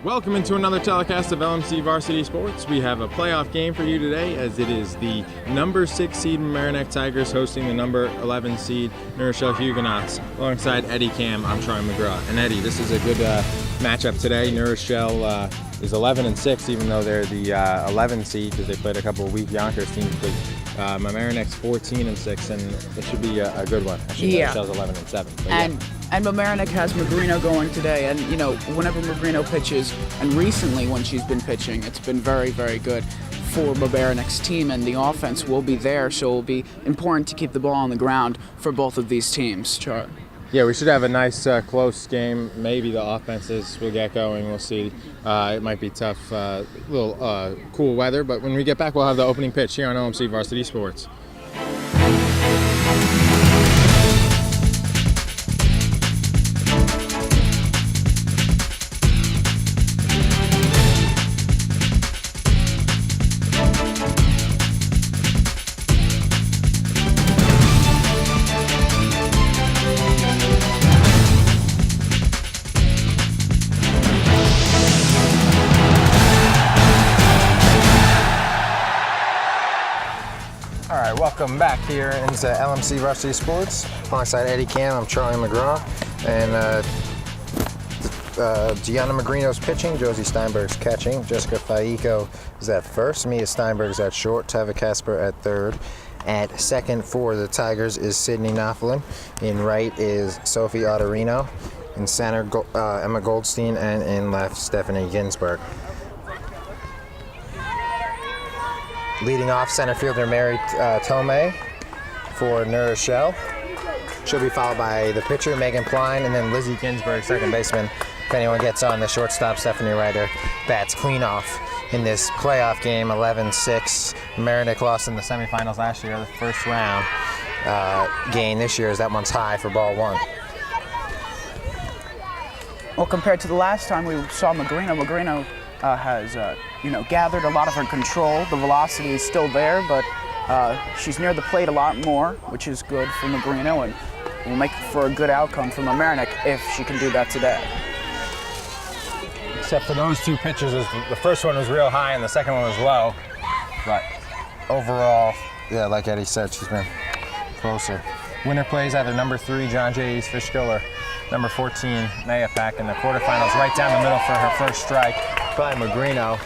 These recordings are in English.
Welcome into another telecast of LMC Varsity Sports. We have a playoff game for you today, as it is the number 6 seed Mamaroneck Tigers hosting the number 11 seed Rochelle Huguenots. Alongside Eddie Cam, I'm Troy McGraw. And Eddie, this is a good matchup today. Rochelle is 11-6, even though they're the 11 seed, because they played a couple of weak Yonkers teams. But Mamaroneck's 14-6, and it should be a good one. Actually, Rochelle's 11-7. And Mamaroneck has Magrino going today, and you know, whenever Magrino pitches, and recently when she's been pitching, it's been very, very good for Mamaroneck's team, and the offense will be there, so it will be important to keep the ball on the ground for both of these teams. Char. Yeah, we should have a nice close game. Maybe the offenses will get going. We'll see. It might be tough, little cool weather, but when we get back, we'll have the opening pitch here on LMC Varsity Sports. Welcome back here into LMC Varsity Sports. Alongside Eddie Cam, I'm Charlie McGraw. And Gianna Magrino's pitching, Josie Steinberg's catching, Jessica Faico is at first, Mia Steinberg's at short, Tava Casper at third. At second for the Tigers is Sydney Knopflin. In right is Sophie Otterino. In center, Emma Goldstein. And in left, Stephanie Ginsberg. Leading off, center fielder Mary Tomei for Rochelle. She'll be followed by the pitcher, Megan Pline, and then Lizzie Ginsberg, second baseman. If anyone gets on, the shortstop, Stephanie Ryder, bats clean off in this playoff game, 11-6. Mamaroneck lost in the semifinals last year, the first round gain this year, as that one's high for ball one. Well, compared to the last time we saw Magrino has gathered a lot of her control. The velocity is still there, but she's near the plate a lot more, which is good for Magrino, and will make for a good outcome for Mamaroneck if she can do that today. Except for those two pitches, the first one was real high and the second one was low. But overall, yeah, like Eddie said, she's been closer. Winner plays either number 3, John J. East Fishkill, or number 14, Maya Pack in the quarterfinals, right down the middle for her first strike by Magrino.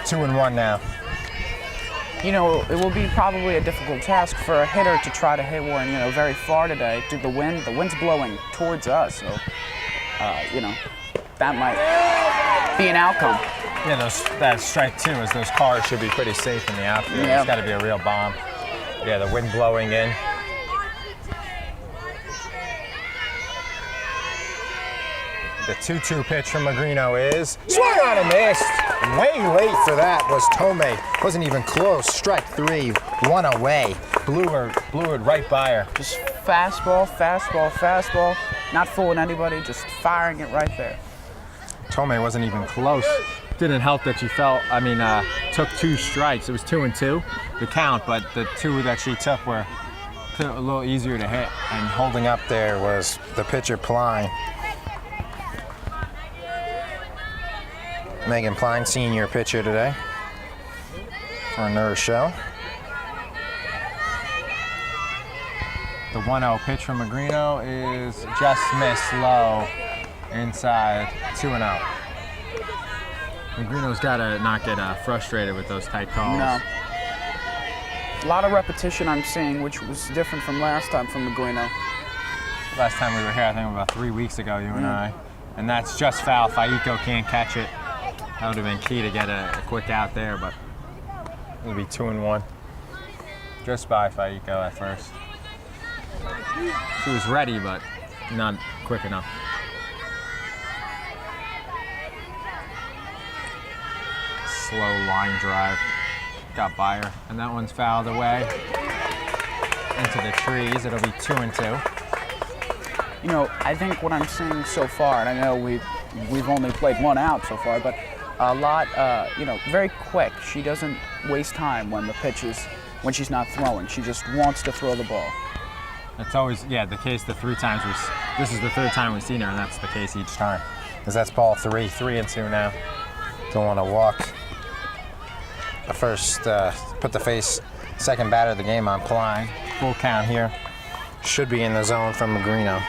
2-1 now. You know, it will be probably a difficult task for a hitter to try to hit one, very far today due to the wind. The wind's blowing towards us, so, that might be an outcome. Yeah, that strike 2 is those cars should be pretty safe in the outfield. Yeah. It's got to be a real bomb. Yeah, the wind blowing in. The 2-2 pitch from Magrino is swung on and missed. Way late for that was Tomei. Wasn't even close. Strike 3, one away. Blew it right by her. Just fastball, fastball, fastball. Not fooling anybody, just firing it right there. Tomei wasn't even close. Didn't help that she took 2 strikes. It was 2-2, the count, but the 2 that she took were a little easier to hit. And holding up there was the pitcher Pline. Megan Pline, senior pitcher today for Rochelle. The 1-0 pitch from Magrino is just missed low inside, 2-0. Magrino's got to not get frustrated with those tight calls. No. A lot of repetition I'm seeing, which was different from last time from Magrino. Last time we were here, I think about 3 weeks ago, you and I. And that's just foul. Faico can't catch it. That would have been key to get a quick out there, but it'll be 2-1. Just by Faico at first. She was ready, but not quick enough. Slow line drive. Got by her. And that one's fouled away into the trees. It'll be 2-2. I think what I'm seeing so far, and I know we've only played 1 out so far, but a lot, very quick. She doesn't waste time when when she's not throwing. She just wants to throw the ball. That's always, the case the 3 times this is the 3rd time we've seen her, and that's the case each time. Because that's ball 3, 3-2 now. Don't want to walk the first, put the second batter of the game on Klein. Full count here. Should be in the zone from Magrino.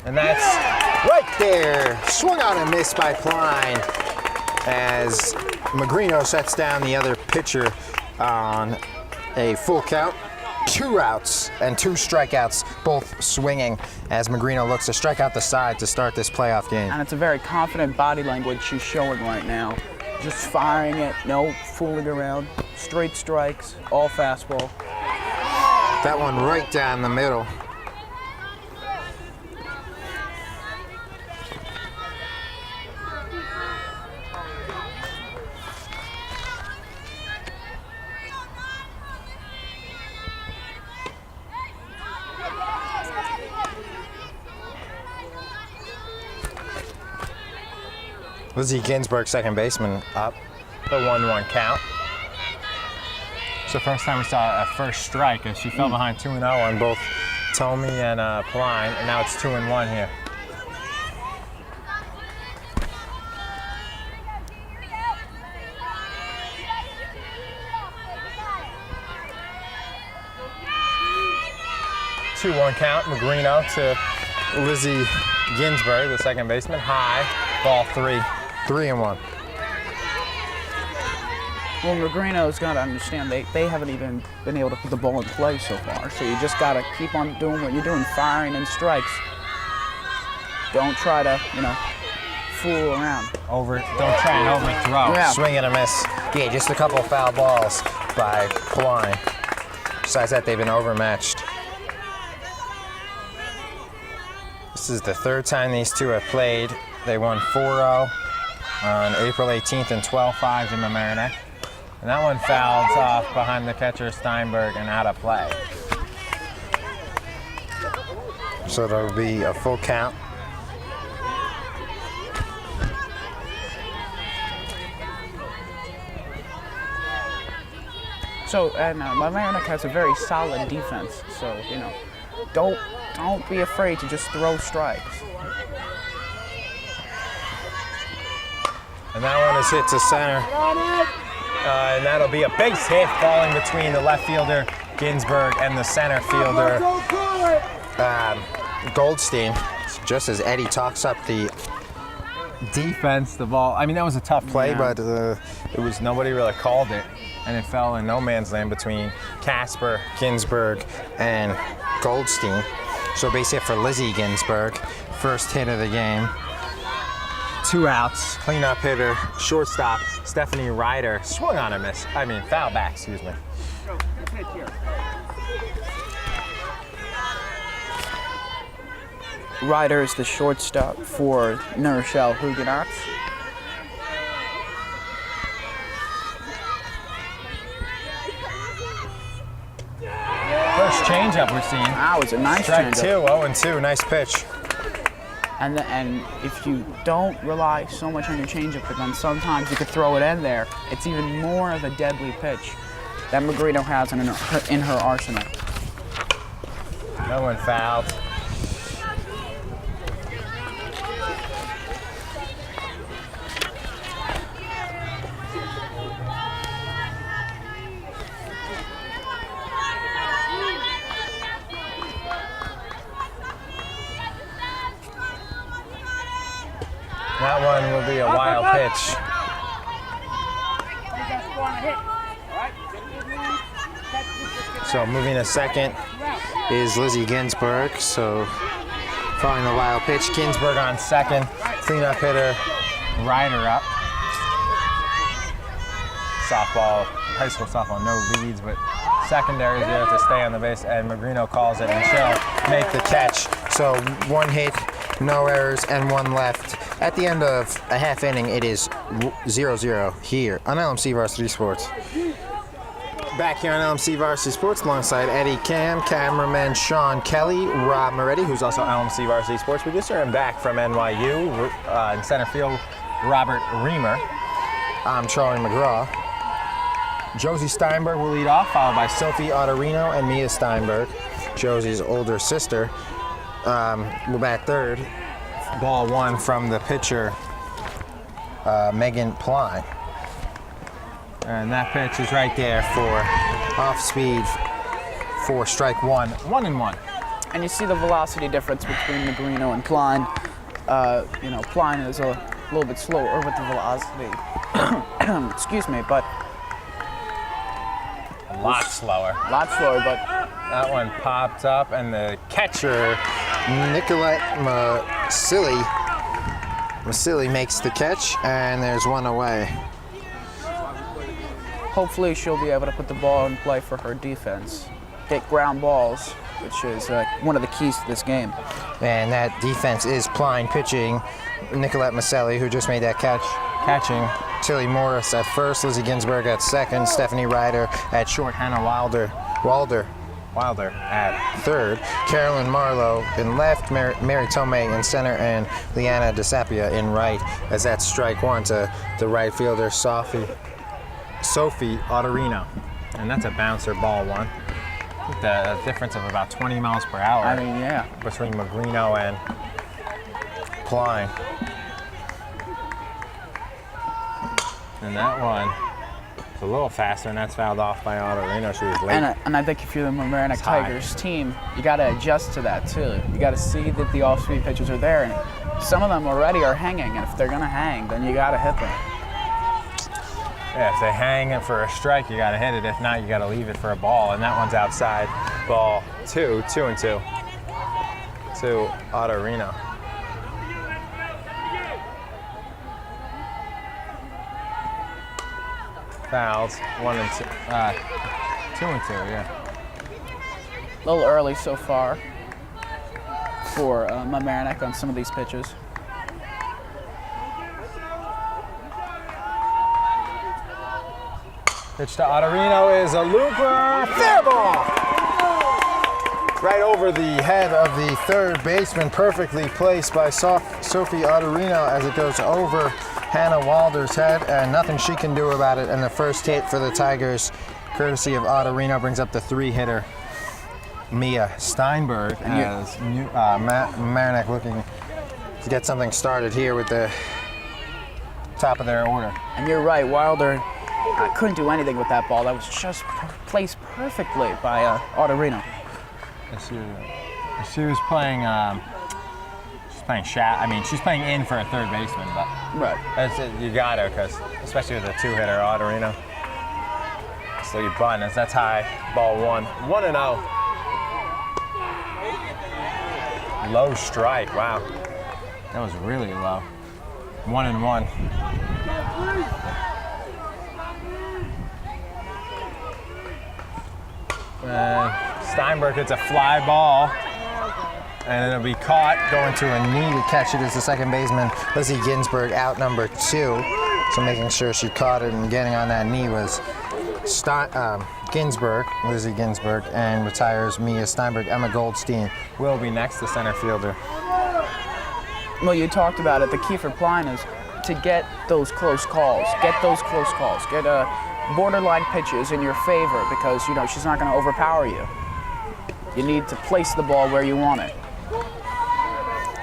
And that's right there. Swung on and missed by Klein as Magrino sets down the other pitcher on a full count. 2 outs and 2 strikeouts, both swinging as Magrino looks to strike out the side to start this playoff game. And it's a very confident body language she's showing right now. Just firing it, no fooling around, straight strikes, all fastball. That one right down the middle. Lizzie Ginsburg, second baseman, up. The 1-1 count. It's the first time we saw a first strike as she fell behind 2-0 on both Tomey and Klein, and now it's 2-1 here. Two-one count. Magrino to Lizzie Ginsburg, the second baseman, high. Ball 3, 3-1. Well, Magrino's got to understand they haven't even been able to put the ball in play so far. So you just got to keep on doing what you're doing, firing and strikes. Don't try to, fool around. Don't try and overthrow. Yeah. Swing and a miss. Yeah, just a couple of foul balls by Klein. Besides that, they've been overmatched. This is the third time these two have played. They won 4-0 on April 18th and 12-5 in Mamaroneck. And that one fouled off behind the catcher Steinberg and out of play. So that'll be a full count. So, and Mamaroneck has a very solid defense. So, don't be afraid to just throw strikes. And that one is hit to center. And that'll be a base hit falling between the left fielder, Ginsburg, and the center fielder, Goldstein. Just as Eddie talks up the defense, the ball. I mean, that was a tough play, but nobody really called it. And it fell in no man's land between Casper, Ginsburg, and Goldstein. So base hit for Lizzie Ginsburg. First hit of the game. 2 outs. Cleanup hitter, shortstop, Stephanie Ryder. Swung on a miss. Foul back, excuse me. Ryder is the shortstop for Rochelle Huguenots. First changeup we're seeing. That was a nice Strike changeup. 2, 0-2, nice pitch. And if you don't rely so much on your changeup, but then sometimes you could throw it in there, it's even more of a deadly pitch that Magrino has in her arsenal. No one fouled. That one will be a wild pitch. So moving to second is Lizzie Ginsburg. So following the wild pitch, Ginsburg on second. Cleanup hitter, Ryder up. Softball, high school softball, no leads, but secondaries there to stay on the base, and Magrino calls it, and she'll make the catch. So 1 hit, no errors, and 1 left. At the end of a half inning, it is 0-0 here on LMC Varsity Sports. Back here on LMC Varsity Sports alongside Eddie Cam, cameraman Sean Kelly, Rob Moretti, who's also LMC Varsity Sports producer, and back from NYU in center field, Robert Reamer. I'm Charlie McGraw. Josie Steinberg will lead off, followed by Sophie Otterino and Mia Steinberg. Josie's older sister. We're back third. Ball 1 from the pitcher, Megan Pline. And that pitch is right there for off speed for strike 1. 1-1. And you see the velocity difference between Magrino and Pline. Pline is a little bit slower with the velocity. Excuse me, but a lot slower. But that one popped up, and the catcher, Nicolette Masili makes the catch, and there's one away. Hopefully she'll be able to put the ball in play for her defense. Hit ground balls, which is one of the keys to this game. And that defense is Pline pitching, Nicolette Masili, who just made that catch, catching Tilly Morris at first, Lizzie Ginsburg at second, Stephanie Ryder at short, Hannah Wilder at third, Carolyn Marlowe in left, Mary Tomei in center, and Leanna DeSapia in right, as that's strike 1 to the right fielder, Sophie Otterino. And that's a bouncer, ball 1. The difference of about 20 miles per hour. I mean, yeah. Between Magrino and Pline. And that one is a little faster, and that's fouled off by Otterino. She was late. And I think if you're the Mamaroneck Tigers team, you got to adjust to that too. You got to see that the off-speed pitches are there, and some of them already are hanging. And if they're gonna hang, then you got to hit them. Yeah, if they hang it for a strike, you got to hit it. If not, you got to leave it for a ball. And that one's outside. Ball 2, 2-2 to Otterino. Fouls 1 and 2, 2 and 2, yeah. A little early so far for Mamaroneck on some of these pitches. Pitch to Otterino is a looper. Fair ball! Right over the head of the third baseman, perfectly placed by Sophie Otterino as it goes over Hannah Wilder's head, and nothing she can do about it. And the first hit for the Tigers, courtesy of Otterino, brings up the 3-hitter, Mia Steinberg, as Mamaroneck looking to get something started here with the top of their order. And you're right, Wilder couldn't do anything with that ball. That was just placed perfectly by Otterino. She was playing. She's playing in for a third baseman, but right. That's it. You got her, because especially with a 2-hitter, Otterino. So you bunt as that's high. Ball 1, 1-0. Low strike. Wow, that was really low. 1-1. Steinberg hits a fly ball, and it'll be caught, going to a knee to catch it as the second baseman, Lizzie Ginsburg, out number 2. So making sure she caught it and getting on that knee was Lizzie Ginsburg, and retires Mia Steinberg. Emma Goldstein will be next, the center fielder. Well, you talked about it. The key for Pline is to get those close calls. Get borderline pitches in your favor, because she's not going to overpower you. You need to place the ball where you want it.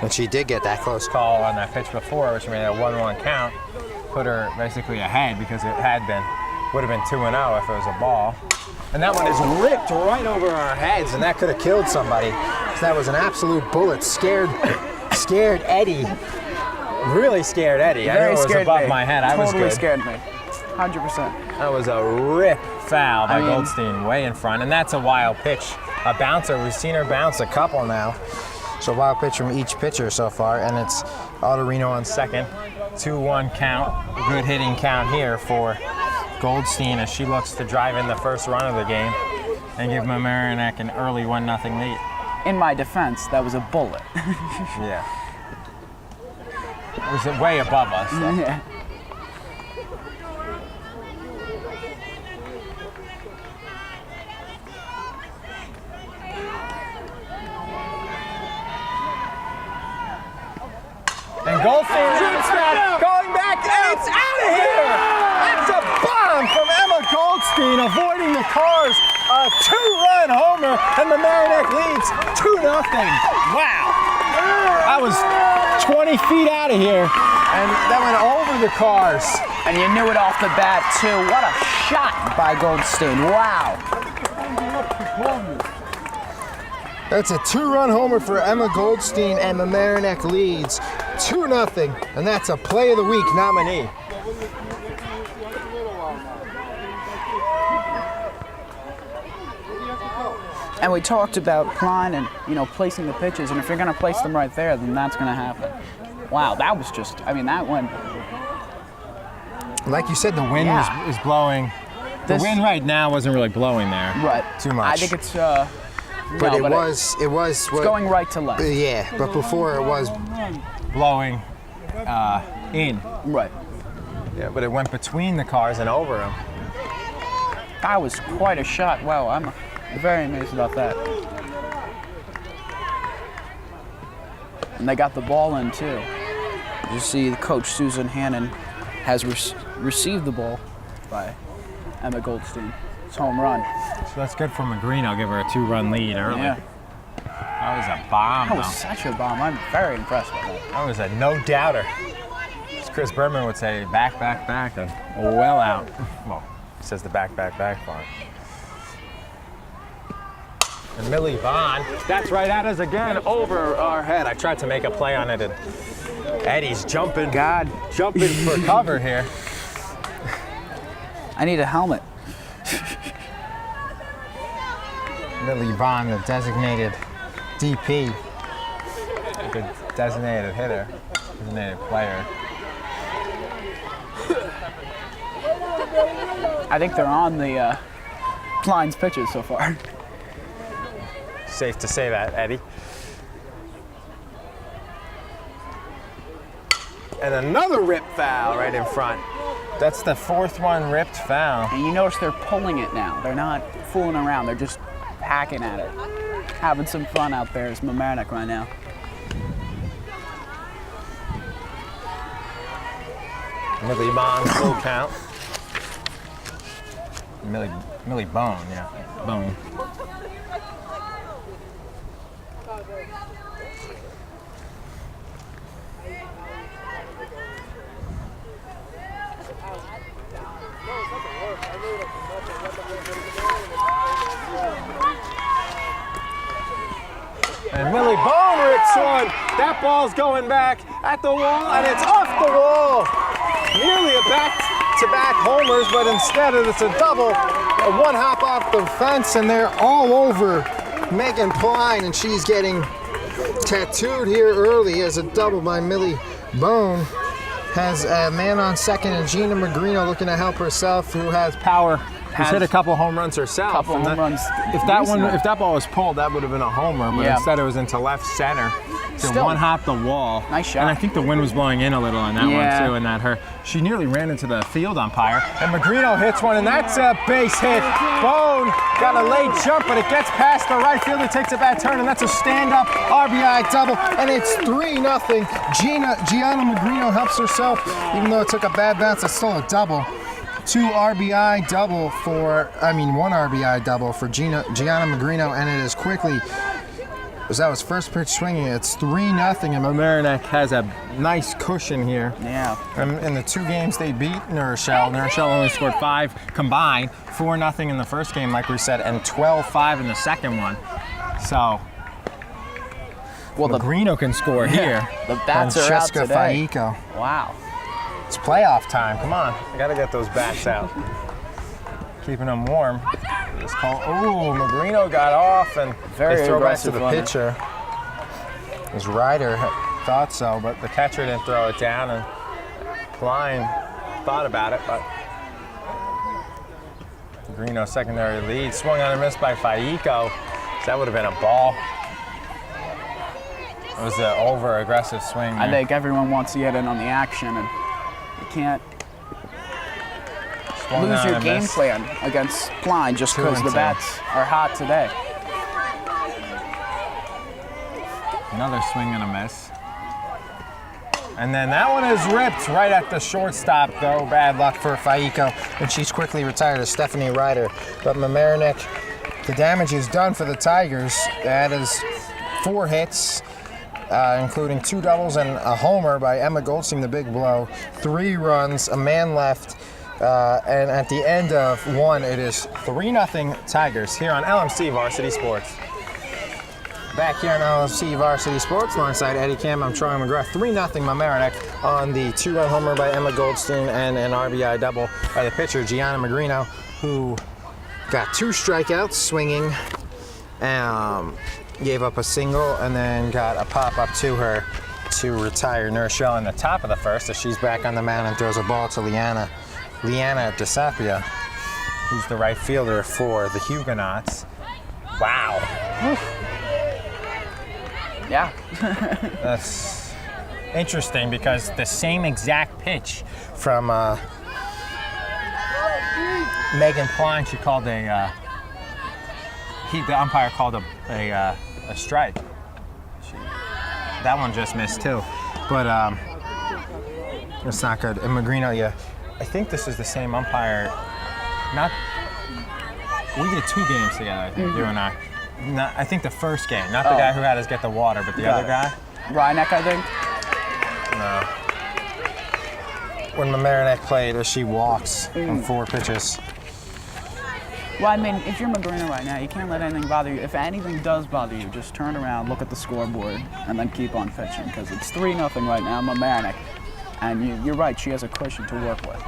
And she did get that close call on that pitch before, which made a 1-1 count, put her basically ahead, because it would have been 2-0 if it was a ball. And that one is ripped right over our heads, and that could have killed somebody. So that was an absolute bullet. Scared Eddie. Really scared Eddie. I knew it was above my head. I was good. Totally scared me. 100%. That was a rip foul by Goldstein, way in front, and that's a wild pitch. A bouncer. We've seen her bounce a couple now. So wild pitch from each pitcher so far, and it's Otterino on second. 2-1 count. Good hitting count here for Goldstein as she looks to drive in the first run of the game and give Mamaroneck an early 1-0 lead. In my defense, that was a bullet. Yeah. It was way above us, though. Yeah. And Goldstein shoots that, going back, and it's out of here! That's a bomb from Emma Goldstein, avoiding the cars a two-run homer, and Mamaroneck leads 2-0. Wow. I was 20 feet out of here, and that went over the cars. And you knew it off the bat, too. What a shot by Goldstein. Wow. That's a two-run homer for Emma Goldstein, and Mamaroneck leads 2-0, and that's a Play of the Week nominee. And we talked about Klein and, placing the pitches, and if you're going to place them right there, then that's going to happen. Wow, that was just, that went. Like you said, the wind is blowing. The wind right now wasn't really blowing there. Right. Too much. I think it's, but it was it's going right to left. Yeah, but before it was blowing in. Right. Yeah, but it went between the cars and over them. That was quite a shot. Wow, I'm very amazed about that. And they got the ball in, too. You see Coach Susan Hannon has received the ball by Emma Goldstein. It's home run. So that's good for Magrino. Give her a 2-run lead early. Yeah. That was a bomb, That was such a bomb. I'm very impressed with that. That was a no-doubter. As Chris Berman would say, back, and well out. Well, he says the back part. And Millie Vaughn, that's right at us again, over our head. I tried to make a play on it, and Eddie's jumping for cover here. I need a helmet. Millie Vaughn, the designated DP, a good designated hitter, designated player. I think they're on the Klein's pitches so far. Safe to say that, Eddie. And another rip foul right in front. That's the fourth one ripped foul. And you notice they're pulling it now. They're not fooling around. They're just hacking at it. Having some fun out there is Mamaroneck right now. Millie Bone, full count. Millie Bone, yeah. Bone. And Millie Bone rips one. That ball's going back at the wall, and it's off the wall. Nearly a back-to-back homers, but instead it's a double. A one hop off the fence, and they're all over Megan Pline, and she's getting tattooed here early as a double by Millie Bone. Has a man on second, and Gina Magrino looking to help herself, who has power. She's hit a couple home runs herself. Home runs. If that ball was pulled, that would have been a homer. But instead, it was into left center. To one hop the wall. Nice shot. And I think the wind was blowing in a little on that one too, and that hurt. She nearly ran into the field umpire, and Magrino hits one, and that's a base hit. Bone got a late jump, but it gets past the right fielder, takes a bad turn, and that's a stand-up RBI double, and it's 3-0. Gianna Magrino helps herself, even though it took a bad bounce. It's still a double. 1 RBI double for Gianna Magrino, and it is quickly. That was first pitch swinging. It's 3-0, and Mamaroneck has a nice cushion here. Yeah. In the 2 games they beat New Rochelle only scored 5 combined, 4-0 in the first game, like we said, and 12-5 in the second one. So, Magrino can score here. The bats are out today. Faico. Wow. It's playoff time. Come on, I gotta get those bats out. Keeping them warm. Magrino got off, and they throw back to the pitcher. His rider thought so, but the catcher didn't throw it down, and Klein thought about it, but Magrino secondary lead. Swung on and missed by Faico. That would have been a ball. It was an over-aggressive swing there. I think everyone wants to get in on the action, and you can't lose your game plan against Klein just because the bats are hot today. Another swing and a miss. And then that one is ripped right at the shortstop, though. Bad luck for Faico, and she's quickly retired as Stephanie Ryder. But Mamaroneck The damage is done for the Tigers. That is 4 hits, including 2 doubles and a homer by Emma Goldstein, the big blow. 3 runs, a man left, and at the end of 1, it is 3-0 Tigers here on LMC Varsity Sports. Back here on LMC Varsity Sports, alongside Eddie Kim, I'm Troy McGrath. 3-0 Mamaroneck on the 2-run homer by Emma Goldstein and an RBI double by the pitcher, Gianna Magrino, who got 2 strikeouts swinging, gave up a single, and then got a pop-up to her to retire Rochelle in the top of the first as she's back on the mound and throws a ball to Liana DeSapia, who's the right fielder for the Huguenots. Wow. Yeah. That's interesting because the same exact pitch from Megan Klein, she called the umpire called a strike. That one just missed too, but it's not good. And Magrino, yeah, I think this is the same umpire. We did 2 games together, I think, you and I. I think the first game, not the guy who had us get the water, but the other guy. Ryanek, I think. No. When Mamaroneck played, as she walks on 4 pitches. Well, I mean, if you're Magrino right now, you can't let anything bother you. If anything does bother you, just turn around, look at the scoreboard, and then keep on pitching, because it's 3-0 right now, Mamaroneck. And you're right, she has a cushion to work with.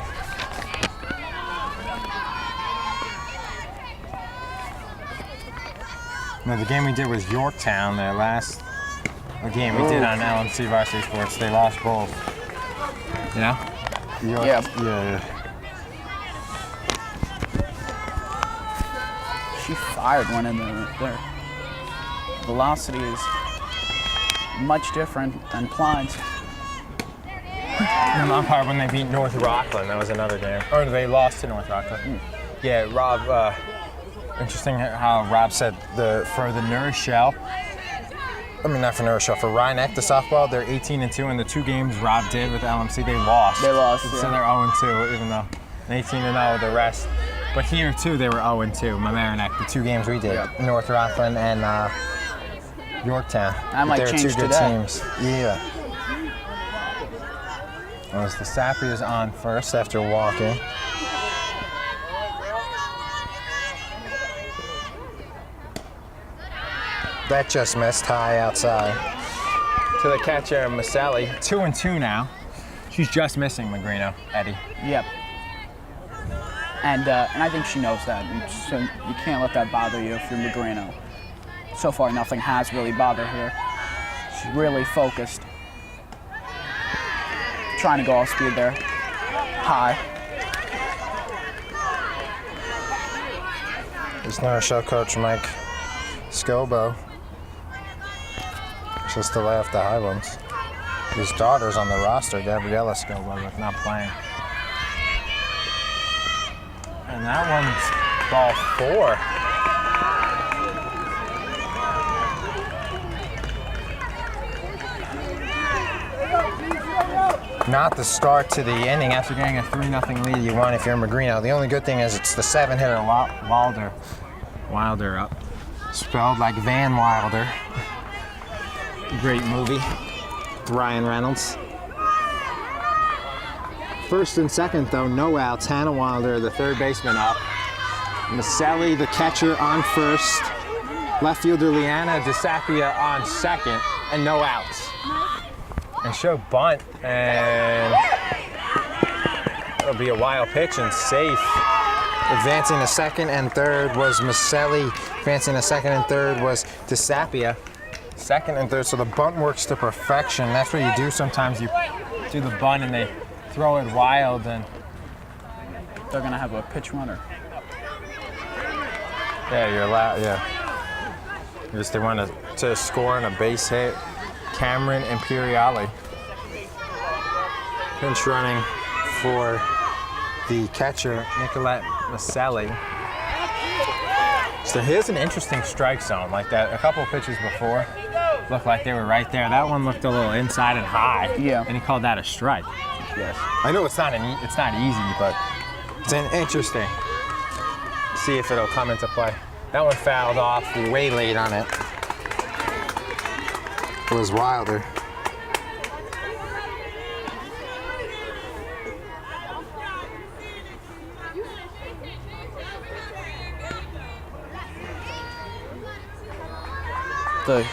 No, the game we did was Yorktown, the last game we did on LMC Varsity Sports. They lost both. Yeah? Yeah. Yeah. She fired one in there. Velocity is much different than Klein's. And the umpire when they beat North Rockland, that was another game. Or they lost to North Rockland. Yeah, Rob, interesting how Rob said for the Rochelle, not for Rochelle, for Ryanek, the softball, they're 18-2, and the 2 games Rob did with LMC, they lost. They lost, So yeah. they're 0-2, even though 18-0 with the rest. But here, too, they were 0-2, Mamaroneck, the 2 games we did, North Rockland and Yorktown. That might they were change 2 good today. teams. Yeah. As the Sapia's on first after walking. That just missed high outside. To the catcher, Maselli. 2-2 now. She's just missing Magrino, Eddie. Yep. And I think she knows that. And so you can't let that bother you if you're Magrino. So far, nothing has really bothered her. She's really focused. Trying to go off speed there. High. There's Rochelle coach Mike Scobo. Just to lay off the high ones. His daughter's on the roster, Gabriella Scobo, but not playing. And that one's ball 4. Not the start to the ending after getting a 3-0 lead you want if you're Magrino. The only good thing is it's the 7-hitter Wilder up. Spelled like Van Wilder. Great movie with Ryan Reynolds. First and second, though, no outs. Hannah Wilder, the third baseman, up. Maselli, the catcher, on first. Left fielder Liana DeSapia on second, and no outs. And show bunt, and it'll be a wild pitch and safe. Advancing to second and third was Maselli. Advancing to second and third was DeSapia. Second and third, so the bunt works to perfection. That's what you do sometimes. You do the bunt and they throw it wild, and They're going to have a pitch runner. yeah, you're allowed. Yeah, just they want to score on a base hit. Cameron Imperiale. Pinch running for the catcher Nicolette Maselli. So here's an interesting strike zone like that. A couple of pitches before looked like they were right there. That one looked a little inside and high. Yeah. And he called that a strike. Yes. I know it's not easy, but it's an interesting. See if it'll come into play. That one fouled off way late on it. It was Wilder. The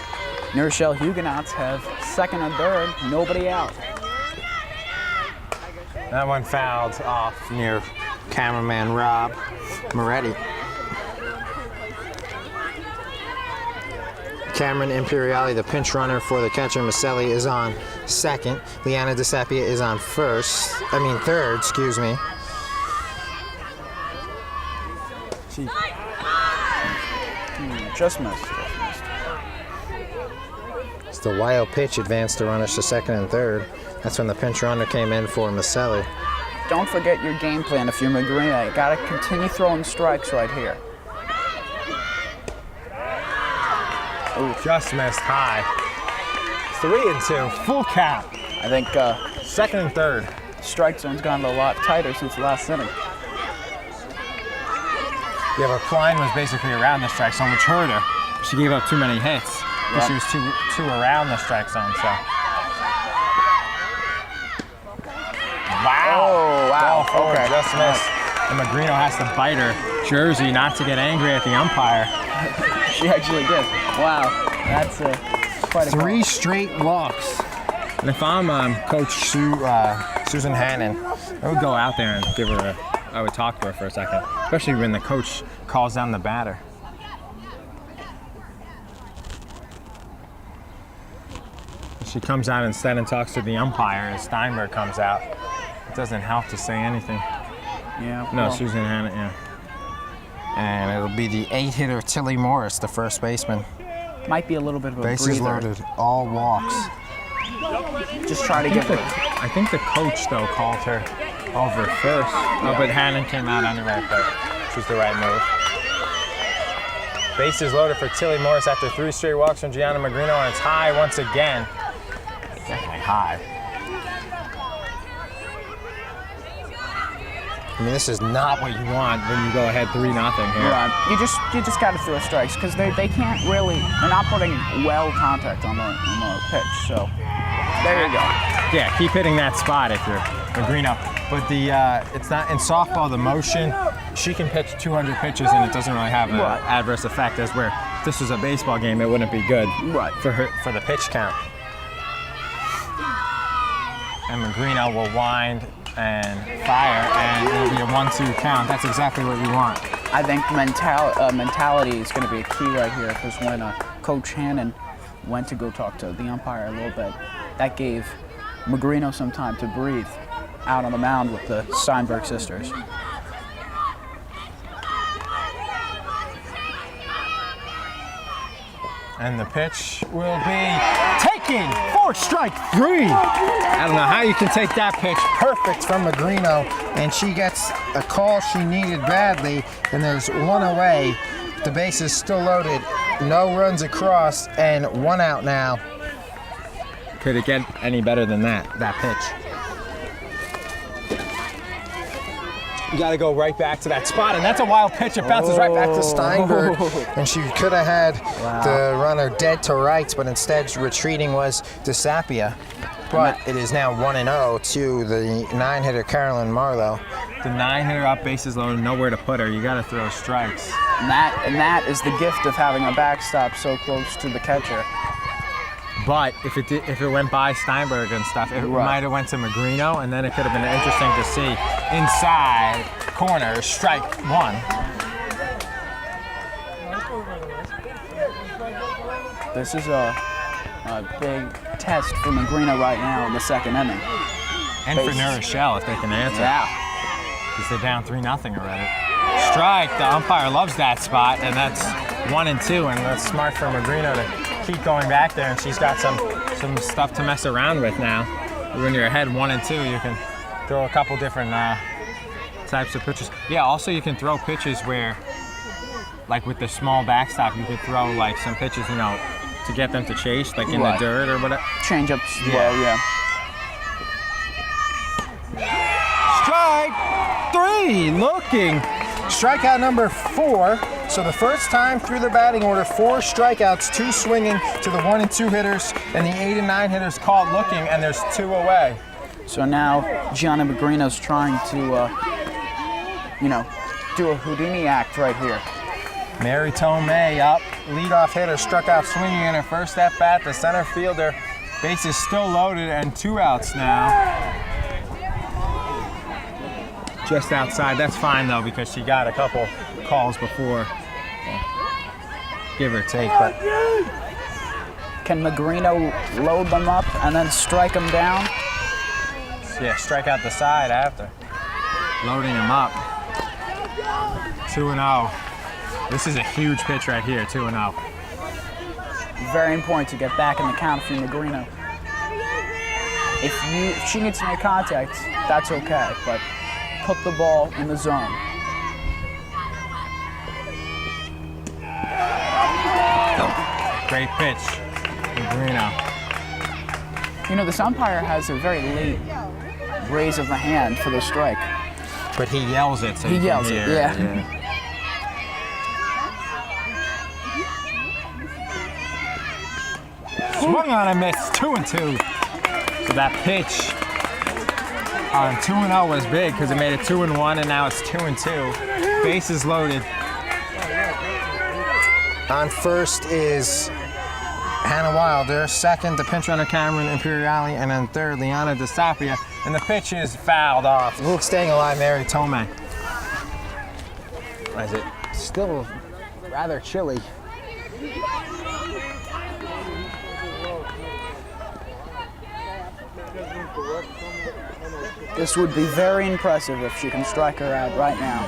New Rochelle Huguenots have second and third, nobody out. That one fouled off near cameraman Rob Moretti. Cameron Imperiali, the pinch runner for the catcher Maselli, is on second. Liana DeSapia is on third, excuse me. Just missed. It's the wild pitch advanced the runners to second and third. That's when the pinch runner came in for Maselli. Don't forget your game plan if you're Magrina. You gotta continue throwing strikes right here. Ooh, just missed high. 3-2, full count. I think Second and third. strike zone's gotten a lot tighter since the last inning. Yeah, but Klein was basically around the strike zone, which hurt her. She gave up too many hits. Yep. She was too around the strike zone, so. Wow. Oh, wow. Ball forward, Okay. just missed. And Magrino has to bite her jersey not to get angry at the umpire. She actually did. Wow, that's quite a call. 3 straight walks. And if I'm Coach Susan Hannon, I would go out there and give her I would talk to her for a second, especially when the coach calls down the batter. She comes out instead and talks to the umpire as Steinberg comes out. It doesn't help to say anything. Yeah. No, well, Susan Hannon, yeah. And it'll be the 8-hitter Tilly Morris, the first baseman. might be a little bit of a Bases breather. loaded, all walks. Just try to get her. I think the coach, though, called her over first. Oh, but Hannon came out anyway, but which was the right move. Bases loaded for Tilly Morris after 3 straight walks from Gianna Magrino, and it's high once again. Definitely high. I mean, this is not what you want when you go ahead 3-0 here. Right. You just got to throw strikes because they can't really. They're not putting well contact on the pitch. So there you go. Yeah, keep hitting that spot if you're Magrino. But it's not in softball. The motion, she can pitch 200 pitches and it doesn't really have an adverse effect. As where if this was a baseball game, it wouldn't be good for the pitch count. And Magrino will wind and fire, and it'll be a 1-2 count. That's exactly what you want. I think mentality is going to be a key right here because when Coach Hannon went to go talk to the umpire a little bit, that gave Magrino some time to breathe out on the mound with the Steinberg sisters. And the pitch will be taken for strike 3. I don't know how you can take that pitch perfect from Magrino, and she gets a call she needed badly, and there's 1 away. The base is still loaded, no runs across, and 1 out now. Could it get any better than that pitch? You got to go right back to that spot, and that's a wild pitch. It bounces right back to Steinberg, and she could have had the runner dead to rights, but instead retreating was DeSapia. But it is now 1-0 to the 9-hitter Carolyn Marlowe. The 9-hitter up, bases loaded, nowhere to put her. You got to throw strikes. And that is the gift of having a backstop so close to the catcher. But if it went by Steinberg and stuff, it might have went to Magrino, and then it could have been interesting to see inside corner, strike 1. This is a big test for Magrino right now in the second inning. And for New Rochelle, if they can answer. Yeah. Because they're down 3-0 already. Strike, the umpire loves that spot, and that's 1 and 2, and that's smart for Magrino to keep going back there, and she's got some stuff to mess around with now. When you're ahead 1 and 2, you can throw a couple different types of pitches. Yeah, also you can throw pitches where, like with the small backstop, you could throw like some pitches, to get them to chase, like in the dirt or whatever. Change ups, yeah. Strike 3, looking. Strikeout number 4 So the first time through the batting order, 4 strikeouts, 2 swinging to the 1 and 2 hitters, and the 8 and 9 hitters called looking, and there's 2 away. So now Gianna Magrino's trying to, do a Houdini act right here. Mary Tomei up, leadoff hitter, struck out swinging in her first at bat. The center fielder, base is still loaded, and 2 outs now. Just outside. That's fine though, because she got a couple calls before, give or take. But can Magrino load them up and then strike them down? yeah, strike out the side after loading them up. 2-0. This is a huge pitch right here. 2-0. Very important to get back in the count from Magrino. If she needs to make contact, that's okay, but put the ball in the zone. Great pitch, Magrino. This umpire has a very late raise of the hand for the strike. But he yells it, so He you can yells it, hear yeah. Swung on and missed, 2-2. So that pitch on 2-0 was big because it made it 2-1, and now it's 2-2. Bases loaded. On first is Hannah Wilder. Second, the pinch runner Cameron Imperiali, and then third, Liana DeSapia. And the pitch is fouled off. Ooh, staying alive, Mary Tomei. Is it still rather chilly? This would be very impressive if she can strike her out right now.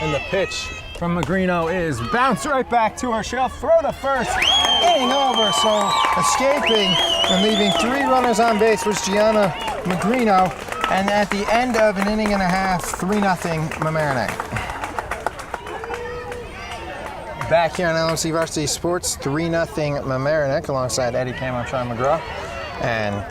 And the pitch from Magrino is bounce right back to her. She'll throw to first, inning over. So escaping and leaving 3 runners on base was Gianna Magrino. And at the end of an inning and a half, 3-0 Mamaroneck. Back here on LMC Varsity Sports, 3-0 Mamaroneck alongside Eddie Cam and Sean McGraw. And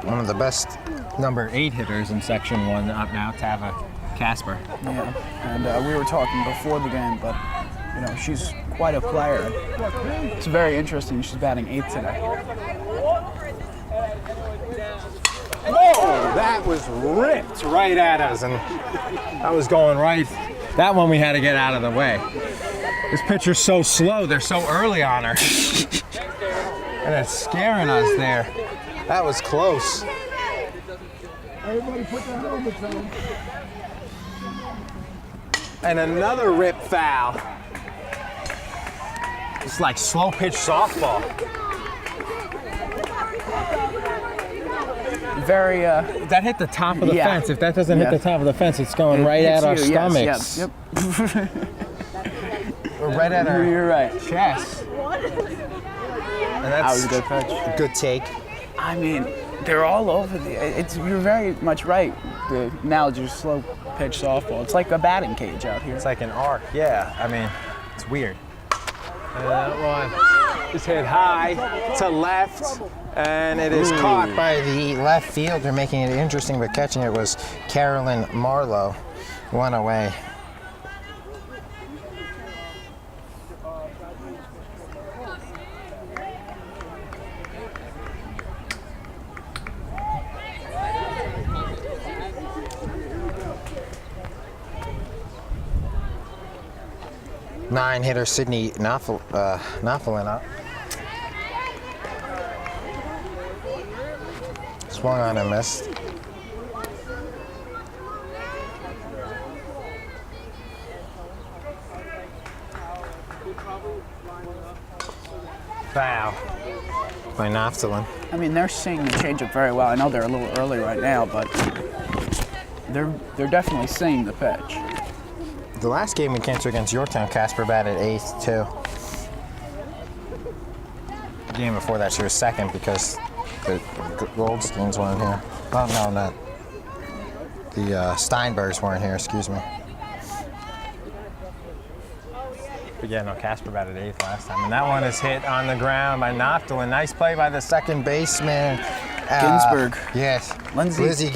one of the best number 8 hitters in Section 1 up now, Tava Casper. Yeah, and we were talking before the game, but she's quite a player. It's very interesting. She's batting 8th today. Whoa, that was ripped right at us, and that was going right. That one we had to get out of the way. This pitcher's so slow. They're so early on her, and it's scaring us there. That was close. Everybody put their helmets on. And another rip foul. It's like slow pitch softball. Very. That hit the top of the fence. If that doesn't hit the top of the fence, it's going right at our stomachs. Yes, yep. Or right at our You're right. chest. And That was a good pitch. Good take. I mean, they're all over you're very much right. The analogy of slow pitch softball. It's like a batting cage out here. It's like an arc, yeah. I mean, it's weird. And that one is hit high to left, and it is caught by the left fielder, making it interesting, but catching it was Carolyn Marlowe. 1 away. Nine-hitter Sydney Knopfelin up. Swung on and missed. Foul by Knopfelin. I mean, they're seeing the changeup very well. I know they're a little early right now, but they're definitely seeing the pitch. The last game we came to against Yorktown, Casper batted 8th too. The game before that, she was 2nd because the Goldsteins weren't here. Oh no, not the Steinbergs weren't here. Excuse me. But yeah, no, Casper batted 8th last time, and that one is hit on the ground by Knopfelin. Nice play by the second baseman, Ginsburg. Yes. Lizzie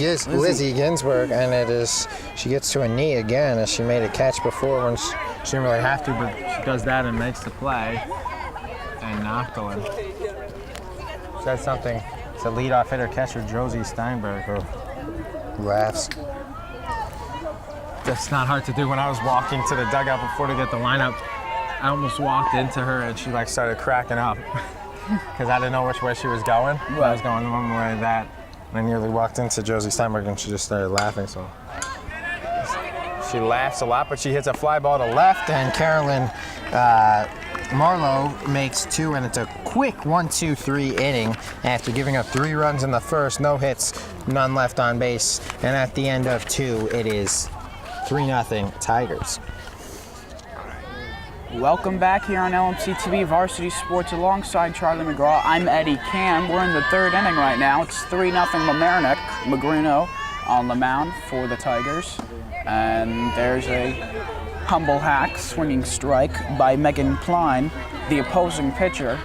Ginsburg, and she gets to a knee again as she made a catch before when she didn't really have to, but she does that and makes the play. And Nachtelin said something to leadoff hitter catcher Josie Steinberg, who laughs. That's not hard to do. When I was walking to the dugout before to get the lineup, I almost walked into her and she started cracking up because I didn't know which way she was going. Right. I was going one way that. And I nearly walked into Josie Steinberg and she just started laughing. So she laughs a lot, but she hits a fly ball to left, and Carolyn Marlowe makes 2, and it's a quick 1-2-3 inning after giving up 3 runs in the first, no hits, none left on base, and at the end of 2, it is 3-0 Tigers. Welcome back here on LMC TV Varsity Sports alongside Charlie McGraw. I'm Eddie Cam. We're in the 3rd inning right now. It's 3-0 Mamaroneck. Magrino on the mound for the Tigers. And there's a humble hack swinging strike by Megan Klein, the opposing pitcher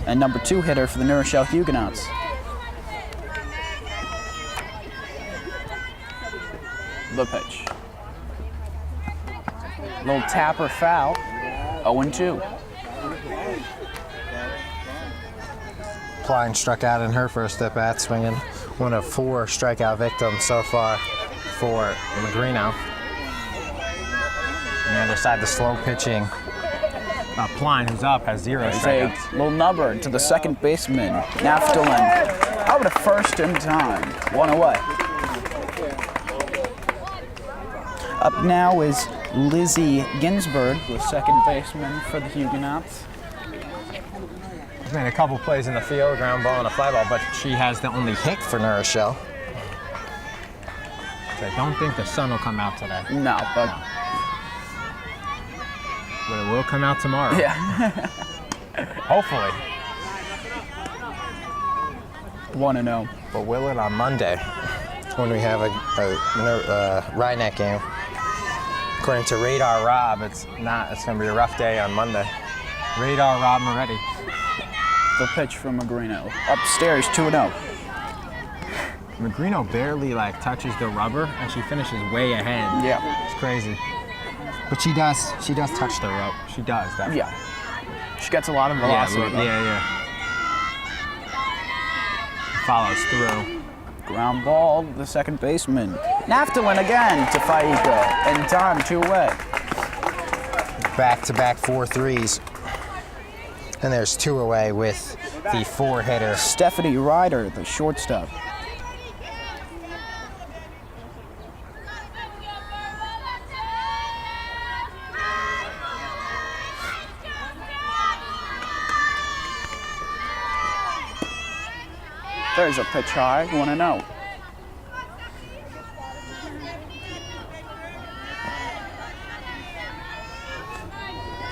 and number 2 hitter for the New Rochelle Huguenots. The pitch. Little tapper foul. 0-2. Klein struck out in her first at bat, swinging one of 4 strikeout victims so far for Magrino. On the other side, the slow pitching Klein, who's up, has 0 strikeouts. A little number to the second baseman, Nachtelin. Over to first in time. 1 away. Up now is Lizzie Ginsburg, the second baseman for the Huguenots. She's made a couple plays in the field, ground ball and a fly ball, but she has the only hit for New Rochelle. So I don't think the sun will come out today. No, but it will come out tomorrow. Yeah. Hopefully. 1-0. But will it on Monday when we have a Rhineck game? According to Radar Rob, it's not. It's going to be a rough day on Monday. Radar Rob Moretti. The pitch from Magrino. Upstairs, 2-0. Magrino barely touches the rubber, and she finishes way ahead. Yeah. It's crazy. But she does touch the rope. She does, definitely. Yeah. She gets a lot of velocity. Yeah. Follows through. Ground ball, the second baseman. Nachtelin again to Faika. In time, 2 away. Back-to-back 4 threes. And there's 2 away with the 4 hitter. Stephanie Ryder, the shortstop. There's a pitch high, 1-0.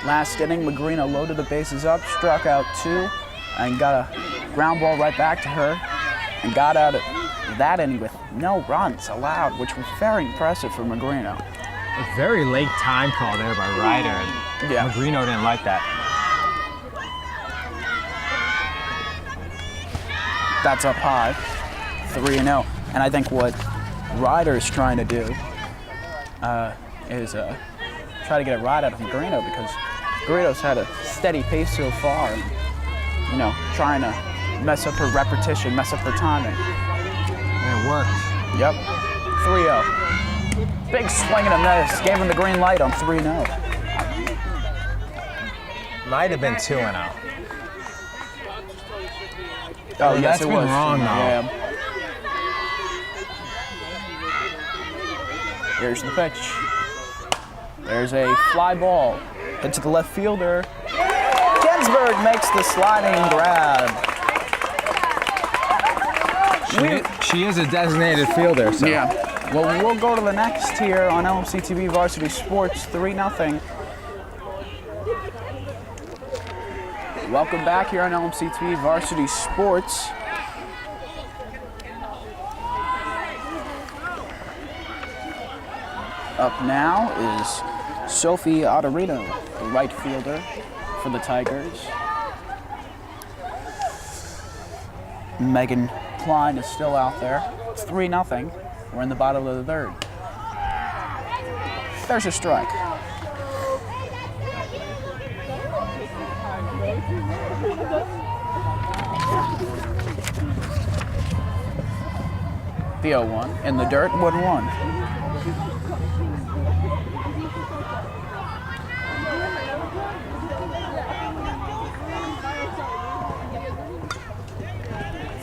Last inning, Magrino loaded the bases up, struck out 2, and got a ground ball right back to her, and got out of that inning with no runs allowed, which was very impressive for Magrino. A very late time call there by Ryder, and Yeah. Magrino didn't like that. That's up high, 3-0. And I think what Ryder's trying to do is try to get a ride out of Magrino, because Magrino's had a steady pace so far, and, trying to mess up her repetition, mess up her timing. And it worked. Yep, 3-0. Big swing and a miss, gave him the green light on 3-0. Might have been 2-0. Oh, yes, that's it been was. wrong now. Yeah. Here's the pitch. There's a fly ball. Hit to the left fielder. Ginsburg makes the sliding grab. She is a designated fielder, so. Yeah. Well, we'll go to the next here on LMC TV Varsity Sports, 3-0. Welcome back here on LMC TV Varsity Sports. Up now is Sophie Ottorino, the right fielder for the Tigers. Megan Klein is still out there. It's 3-0. We're in the bottom of the third. There's a strike. The 0-1 in the dirt, 1-1.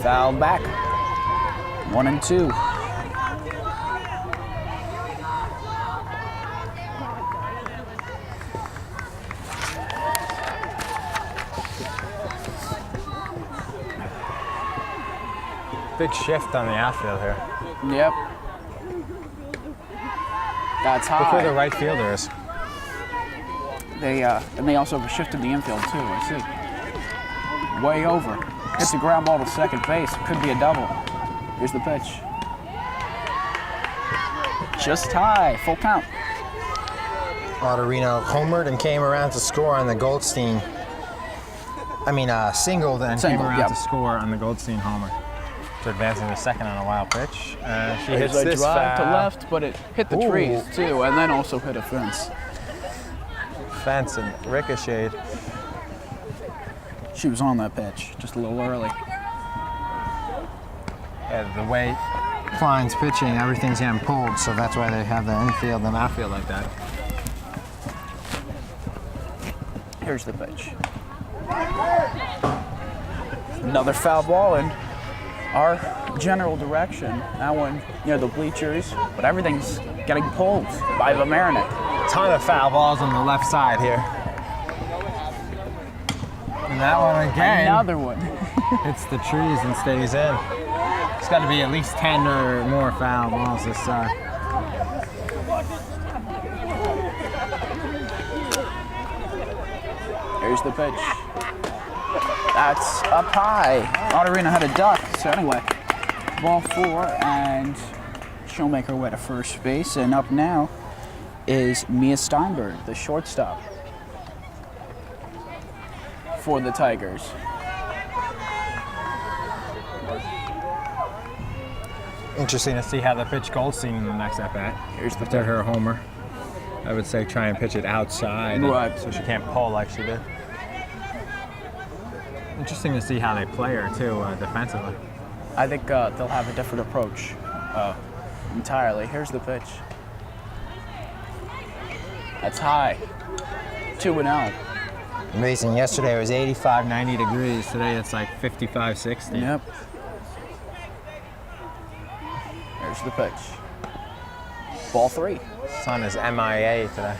Foul back. 1-2. Big shift on the outfield here. Yep. That's Look where the high. right fielder is. And they also have a shift in the infield too, I see. Way over. Hits a ground ball to second base. Could be a double. Here's the pitch. Just high. Full count. Autorino homered and came around to score on the Goldstein. Singled and came around yep. to score on the Goldstein homer. To advancing to second on a wild pitch. She There's hits a this drive to foul. left, but it hit the trees too, and then also hit a fence. Fence and ricocheted. She was on that pitch, just a little early. Yeah, the way Klein's pitching, everything's getting pulled, so that's why they have the infield and outfield like that. Here's the pitch. Another foul ball in our general direction. That one near the bleachers, but everything's getting pulled by Mamaroneck. Ton of foul balls on the left side here. And that one again Another one. hits the trees and stays in. It's got to be at least 10 or more foul balls this side. Here's the pitch. That's up high. Autorino had a duck, so anyway, ball 4, and she'll make her way to first base. And up now is Mia Steinberg, the shortstop for the Tigers. Interesting to see how they pitch Goldstein in the next at-bat. Here's the After her homer, I would say try and pitch it outside, Right. so she can't pull like she did. Interesting to see how they play her too, defensively. I think they'll have a different approach entirely. Here's the pitch. That's high. 2-0. Amazing. Yesterday it was 85, 90 degrees. Today it's like 55, 60. Yep. There's the pitch. Ball 3. Sun is MIA today.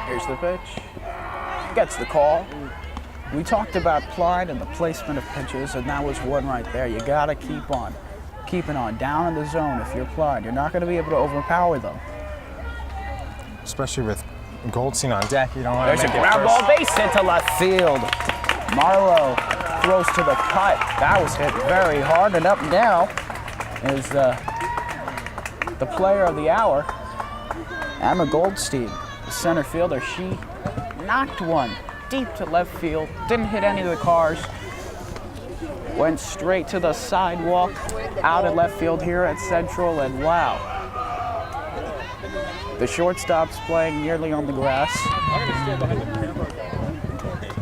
Here's the pitch. Gets the call. We talked about Clyde and the placement of pitches, and that was one right there. You gotta keep on keeping on down in the zone if you're Clyde. You're not gonna be able to overpower them. Especially with Goldstein on deck, you don't want to There's a make it ground first. ball base hit to left field. Marlowe throws to the cut. That was hit very hard, and up now is the player of the hour, Emma Goldstein, the center fielder. She knocked one deep to left field, didn't hit any of the cars, went straight to the sidewalk out at left field here at Central, and wow. The shortstop's playing nearly on the grass.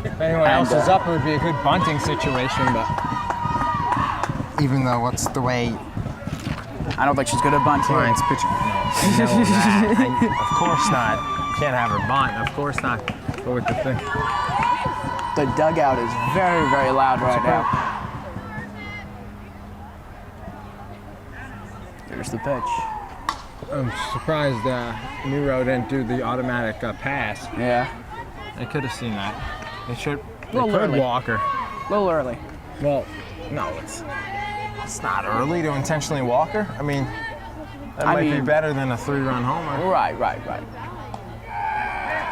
If anyone else is up, it would be a good bunting situation, but even though what's the way I don't think she's good at bunt here. Klein's pitching, no, of course not. Can't have her bunt, of course not. But with the thing, The dugout is very, very loud right now. There's the pitch. I'm surprised Miro didn't do the automatic pass. Yeah, They could have seen that. They should. They Little could early. walk her. a little early. Well, no, it's not early to intentionally walk her. I mean, that might be mean- better than a 3-run homer. Right.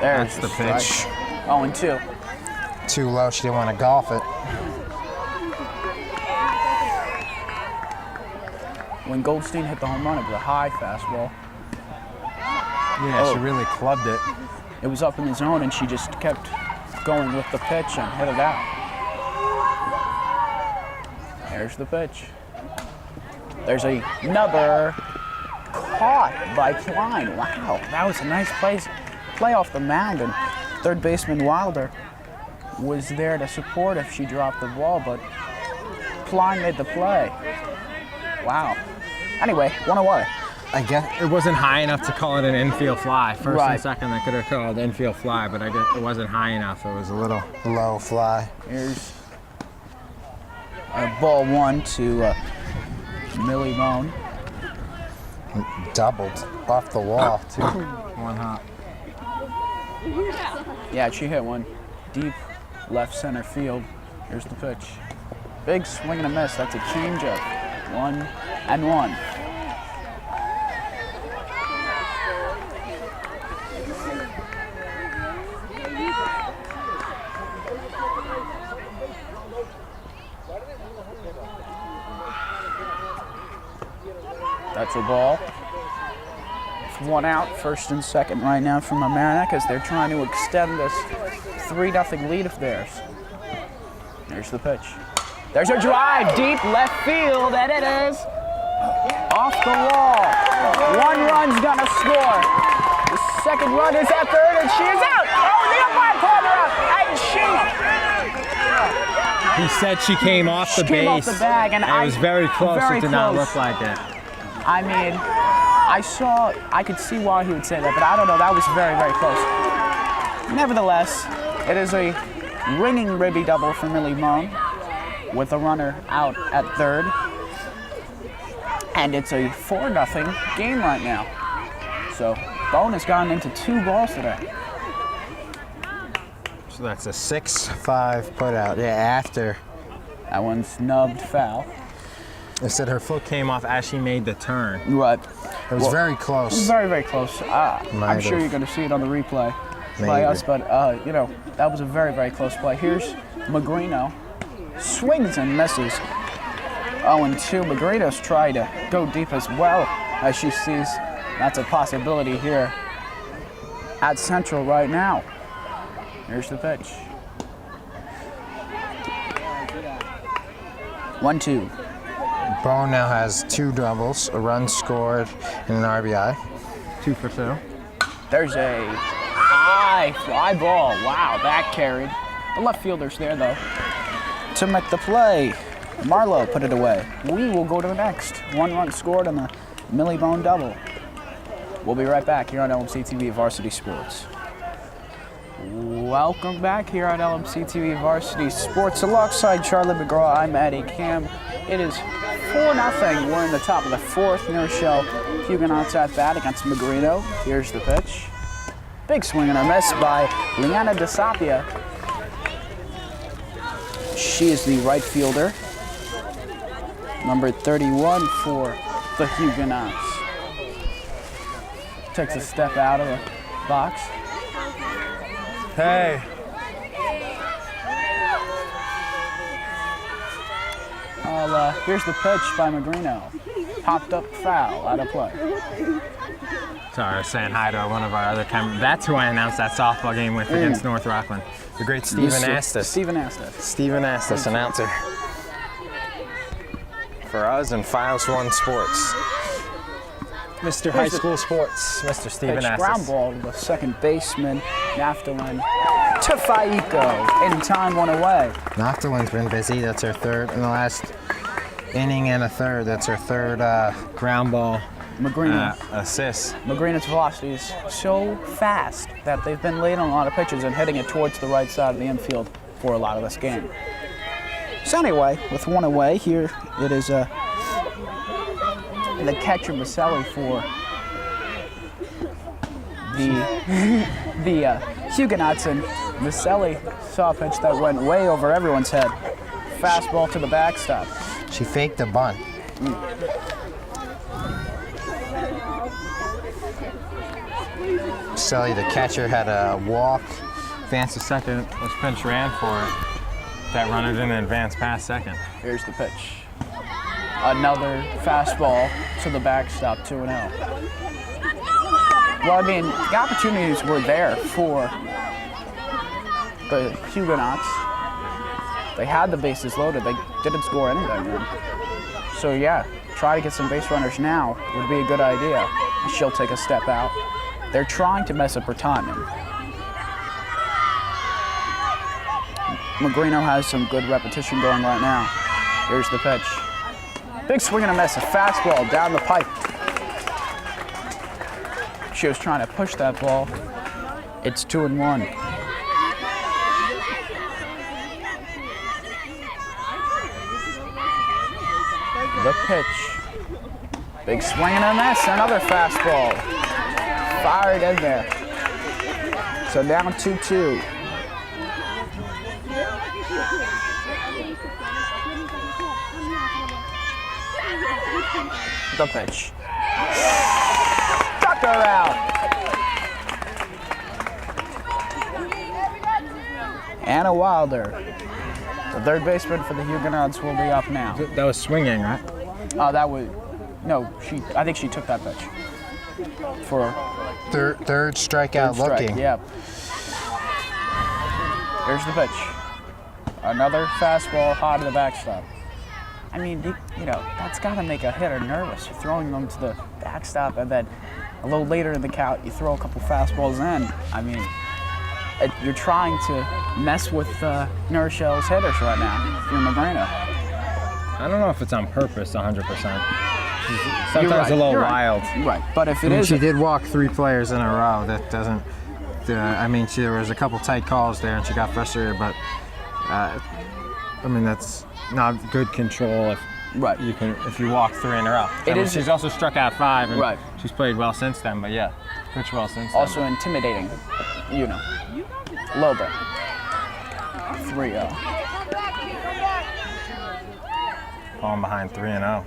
There's That's the strike. pitch. 0-2. Too low. She didn't want to golf it. When Goldstein hit the home run, it was a high fastball. Yeah, Oh. she really clubbed it. it was up in the zone, and she just kept going with the pitch and hit it out. There's the pitch. There's another caught by Klein. Wow, that was a nice play off the mound, and third baseman Wilder was there to support if she dropped the ball, but Klein made the play. Wow. Anyway, 1 away. I guess it wasn't high enough to call it an infield fly. First Right. and second, they could have called infield fly, but I guess it wasn't high enough. It was a little low fly. Here's ball 1 to Millie Bone. Doubled off the wall, too. One hop. Yeah, she hit one deep left center field. Here's the pitch. Big swing and a miss. That's a changeup. 1-1. That's a ball. It's 1 out, first and second right now from Mamaroneck as they're trying to extend this 3-0 lead of theirs. There's the pitch. There's a drive, deep left field, and it is off the wall. 1 run's gonna score. The second run is at third, and she is out. Oh, the umpire called her out, and He said she came off the She came off base. the bag, and it was very close. very It did not close. look like it. I mean, I could see why he would say that, but I don't know, that was very, very close. Nevertheless, it is a ringing ribby double for Millie Bone with a runner out at third. And it's a 4-0 game right now. So Bone has gotten into 2 balls today. So that's a 6-5 put out. Yeah, after. That one's snubbed foul. They said her foot came off as she made the turn. Right. It was very close. Very, very close. I'm Might sure have. you're going to see it on the replay by Maybe. us, but you know, that was a very, very close play. Here's Magrino, swings and misses. 0-2. Magrino's trying to go deep as well as she sees that's a possibility here at Central right now. Here's the pitch. 1-2. Bone now has 2 doubles, a run scored, and an RBI. 2 for 2. There's a high fly ball. Wow, that carried. The left fielder's there, though, to make the play. Marlowe put it away. We will go to the next. 1 run scored on the Millie Bone double. We'll be right back here on LMC TV Varsity Sports. Welcome back here on LMC TV Varsity Sports. Alongside Charlie McGraw, I'm Eddie Cam. It is 4-0. We're in the top of the 4th. Rochelle Huguenots at bat against Magrino. Here's the pitch. Big swing and a miss by Liana DeSapia. She is the right fielder. Number 31 for the Huguenots. Takes a step out of the box. Hey. Here's the pitch by Magrino. Popped up foul, out of play. Sorry, I was saying hi to one of our other cameras. That's who I announced that softball game with against North Rockland. The great Stephen Astis. Stephen Astis. Stephen Astis, announcer. For us and Files One Sports. Mr. High School Sports, Mr. Stephen Pitch Astis. ground ball to the second baseman, Naftalin, to Faiko. In time, 1 away. Naftalin's been busy. That's her third in the last inning and a third. That's her third ground ball Magrino. assist. Magrino's velocity is so fast that they've been late on a lot of pitches and hitting it towards the right side of the infield for a lot of this game. So anyway, with 1 away, here it is the catcher Maselli for the Huguenots, and Maselli saw a pitch that went way over everyone's head. Fastball to the backstop. She faked the bunt. Sally, the catcher, had a walk. Advanced to second. This pinch ran for it. That runner didn't advance past second. Here's the pitch. Another fastball to the backstop, 2-0. Well, I mean, the opportunities were there for the Huguenots. They had the bases loaded. They didn't score anything. So yeah, try to get some base runners now would be a good idea. She'll take a step out. They're trying to mess up her timing. Magrino has some good repetition going right now. Here's the pitch. Big swing and a miss, a fastball down the pipe. She was trying to push that ball. It's 2-1. The pitch. Big swing and a miss, another fastball. Fired in there. So down 2-2. The pitch. Struck her out. Anna Wilder, the third baseman for the Huguenots, will be up now. That was swinging, right? That was, no, I think she took that pitch. For Third strikeout third strike, looking. Yep. Here's the pitch. Another fastball high to the backstop. I mean, that's got to make a hitter nervous. You're throwing them to the backstop, and then a little later in the count, you throw a couple fastballs in. I mean, you're trying to mess with Rochelle's hitters right now. If you're Magrino. I don't know if it's on purpose 100%. Sometimes right, a little you're wild. Right, but if it is, She did walk 3 players in a row. That doesn't. There was a couple tight calls there, and she got frustrated. But that's not good control if you walk 3 in a row. She's also struck out 5, and she's played well since then. But yeah, pitched well since then. Also intimidating, a little bit. 3-0. Falling behind 3-0.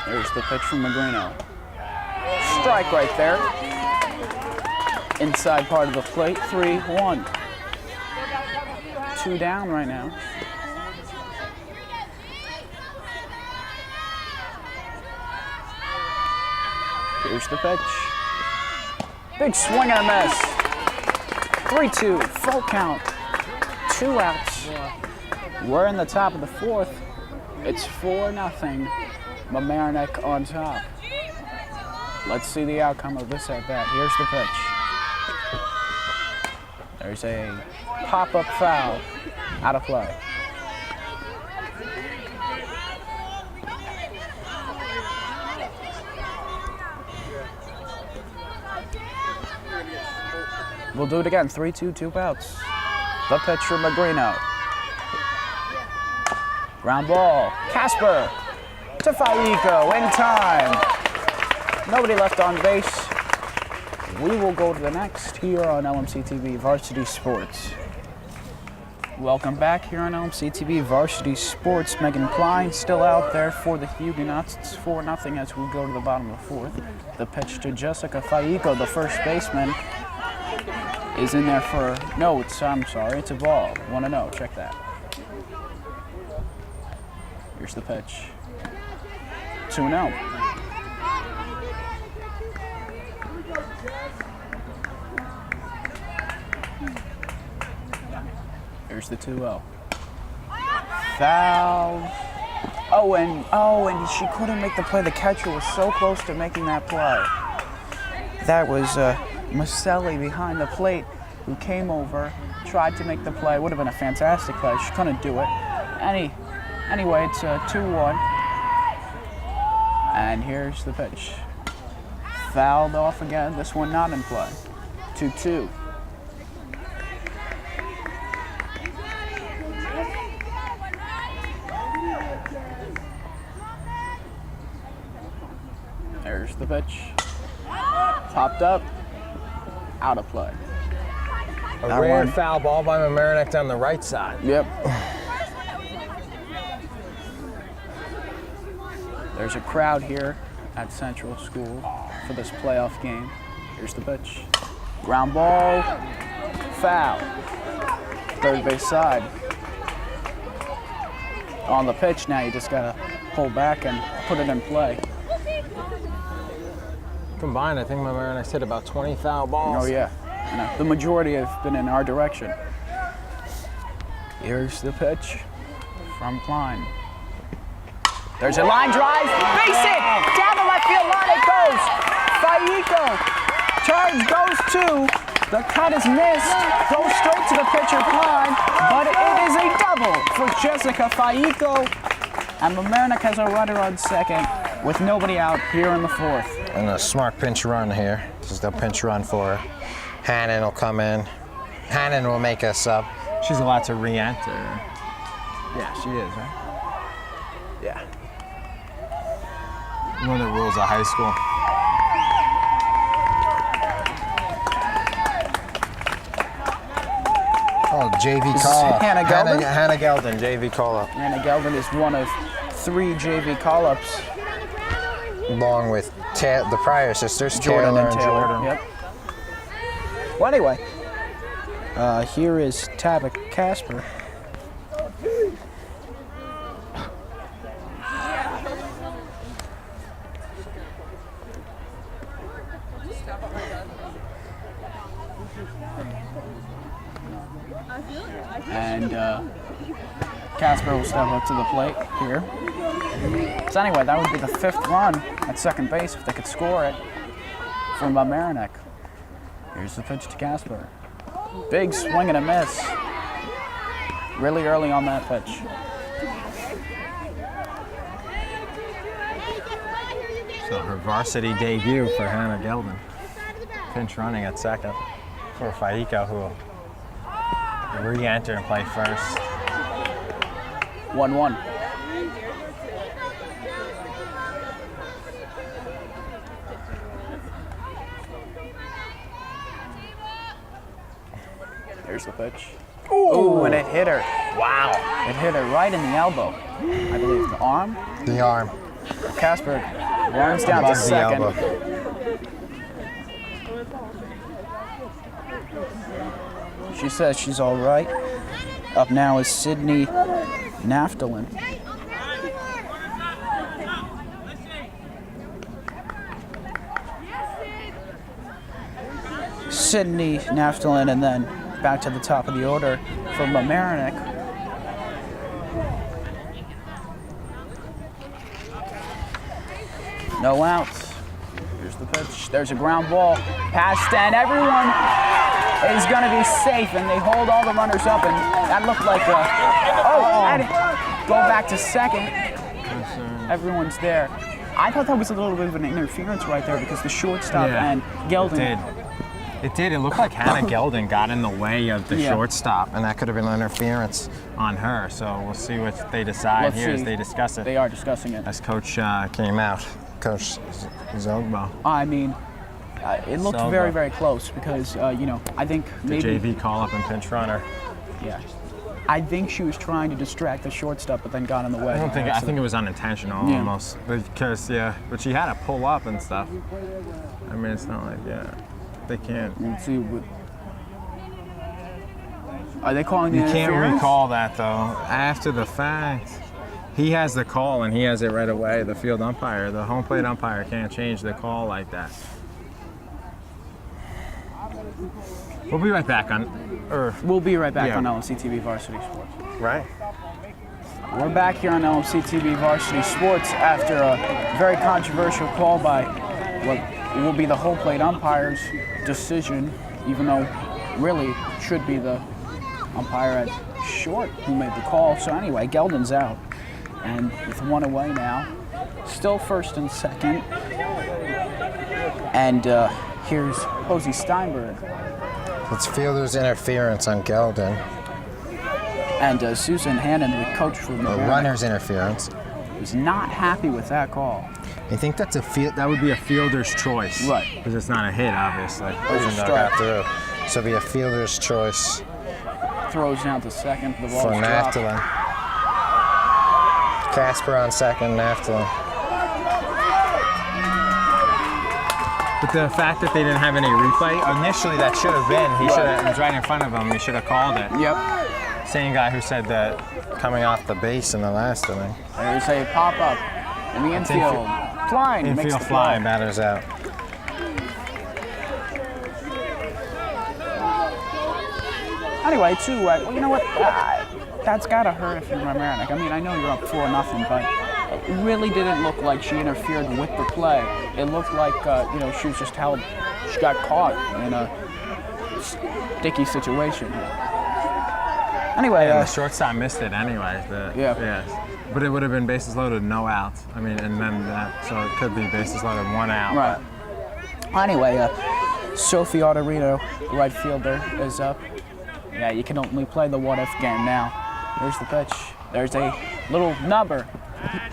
There's the pitch from Magrino. Strike right there. Inside part of the plate, 3-1. 2 down right now. Here's the pitch. Big swing and a miss. 3-2, full count. 2 outs. We're in the top of the 4th. It's 4-0. Mamaroneck on top. Let's see the outcome of this at bat. Here's the pitch. There's a pop-up foul out of play. We'll do it again. 3-2, 2 outs. The pitch from Magrino. Ground ball. Casper to Faico in time. Nobody left on base. We will go to the next here on LMC TV Varsity Sports. Welcome back here on LMC TV Varsity Sports. Megan Klein still out there for the Huguenots. It's 4-0 as we go to the bottom of the 4th. The pitch to Jessica Faico, the first baseman, is in there for, it's a ball. 1-0, check that. Here's the pitch. 2-0. Here's the 2-0. Foul. And she couldn't make the play. The catcher was so close to making that play. That was Maselli behind the plate who came over, tried to make the play. Would have been a fantastic play. She couldn't do it. Anyway, it's 2-1. And here's the pitch. Fouled off again. This one not in play. 2-2. There's the pitch. Popped up. Out of play. A rare foul ball by Mamaroneck down the right side. Yep. There's a crowd here at Central School for this playoff game. Here's the pitch. Ground ball. Foul. Third base side. on the pitch now. You just gotta pull back and put it in play. Combined, I think Mamaroneck's hit about 20 foul balls. Oh yeah, no, the majority have been in our direction. Here's the pitch from Klein. There's a line drive, base hit, down the left field line it goes. Faiko, charge goes to, the cut is missed, goes straight to the pitcher Klein, but it is a double for Jessica Faiko, and Mamaroneck has a runner on second with nobody out here in the fourth. And a smart pinch run here. This is the pinch run for her. Hannon will come in. Hannon will make us up. She's allowed to re-enter. Yeah, she is, right? Yeah. One of the rules of high school. Oh, JV This is call-up. Hannah Geldon? Hannah Geldon, JV call-up. Hannah Geldon is one of 3 JV call-ups. Along with the prior sisters, Jordan Taylor and Taylor. Jordan. Yep. Well, anyway, here is Tabitha Casper. And Casper will step up to the plate here. So anyway, that would be the 5th run at second base if they could score it from Mamaroneck. Here's the pitch to Casper. Big swing and a miss. Really early on that pitch. So her varsity debut for Hannah Geldon. Pinch running at second for Faiko, who will re-enter and play first. 1-1. Here's the pitch. Ooh, and it hit her. Wow. It hit her right in the elbow. I believe the arm. The arm. Casper runs down to Above the second. elbow. She says she's all right. Up now is Sydney Naftalin. Sydney Naftalin, and then back to the top of the order for Mamaroneck. No outs. Here's the pitch. There's a ground ball past, and everyone is going to be safe, and they hold all the runners up, and that looked like and go back to second. Everyone's there. I thought that was a little bit of an interference right there because the shortstop and Geldon. It did. It looked like Hannah Geldon got in the way of the shortstop, and that could have been interference on her. So we'll see what they decide here as they discuss it. They are discussing it. As Coach came out, Coach Zogbo. I mean, it looked very, very close because, I think maybe... The JV call-up and pinch runner. Yeah. I think she was trying to distract the shortstop, but then got in the way. I think it was unintentional almost. Because, but she had to pull up and stuff. I mean, it's not like, they can't. Let's see what... Are they calling the You can't interference? recall that, though. After the fact, he has the call and he has it right away. The field umpire, the home plate umpire can't change the call like that. We'll be right back on We'll be right back on LMC TV Varsity Sports. Right? We're back here on LMC TV Varsity Sports after a very controversial call by what will be the home plate umpire's decision, even though really should be the umpire at short who made the call. So anyway, Geldon's out, and with one away now, still first and second. And here's Posey Steinberg. It's fielder's interference on Geldon. And Susan Hannon, the coach for the runner's interference. was not happy with that call. I think that's that would be a fielder's choice. Right. Because it's not a hit, obviously. There's a strike. So it'll be a fielder's choice Throws down to second. The ball's for dropped. Naftalin. Casper on second, Naftalin. But the fact that they didn't have any replay, initially that should have been. He should have. It was right in front of him. He should have called it. Yep. Same guy who said that coming off the base in the last inning. There's a pop-up in the infield. Flying. Makes Infield the fly, play. batters out. Anyway, too, well, you know what? That's gotta hurt if you're Mamaroneck. I mean, I know you're up 4-0, but it really didn't look like she interfered with the play. It looked like, you know, she was just held. She got caught in a sticky situation. Anyway, the shortstop missed it anyway. Yeah. But it would have been bases loaded, no outs. I mean, and then that, so it could be bases loaded, 1 out. Right. Anyway, Sophie Autorino, the right fielder, is up. Yeah, you can only play the what-if game now. There's the pitch. There's a little number.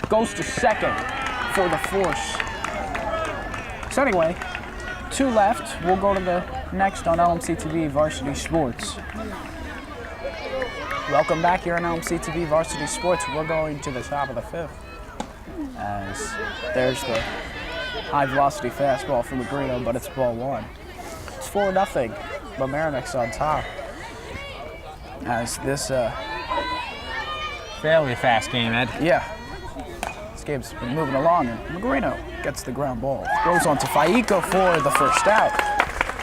Goes to second for the force. So anyway, 2 left. We'll go to the next on LMC TV Varsity Sports. Welcome back here on LMC TV Varsity Sports. We're going to the top of the 5th. As there's the high-velocity fastball from Magrino, but it's ball 1. It's 4-0. Mamaroneck's on top. As this, Fairly fast game, Ed. yeah, this game's been moving along, and Magrino gets the ground ball. Throws on to Faiko for the first out.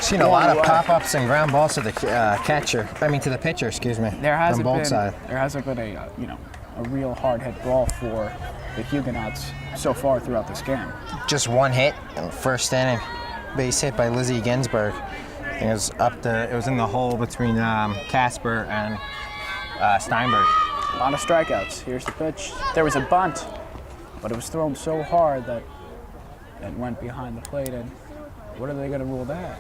Seen a lot of pop-ups and ground balls to the to the pitcher, excuse me. There hasn't from been both sides. there hasn't been a a real hard hit ball for the Huguenots so far throughout this game. Just 1 hit in the first inning. Base hit by Lizzie Ginsburg. I think it was in the hole between Casper and Steinberg. A lot of strikeouts. Here's the pitch. There was a bunt, but it was thrown so hard that it went behind the plate. And what are they going to rule that?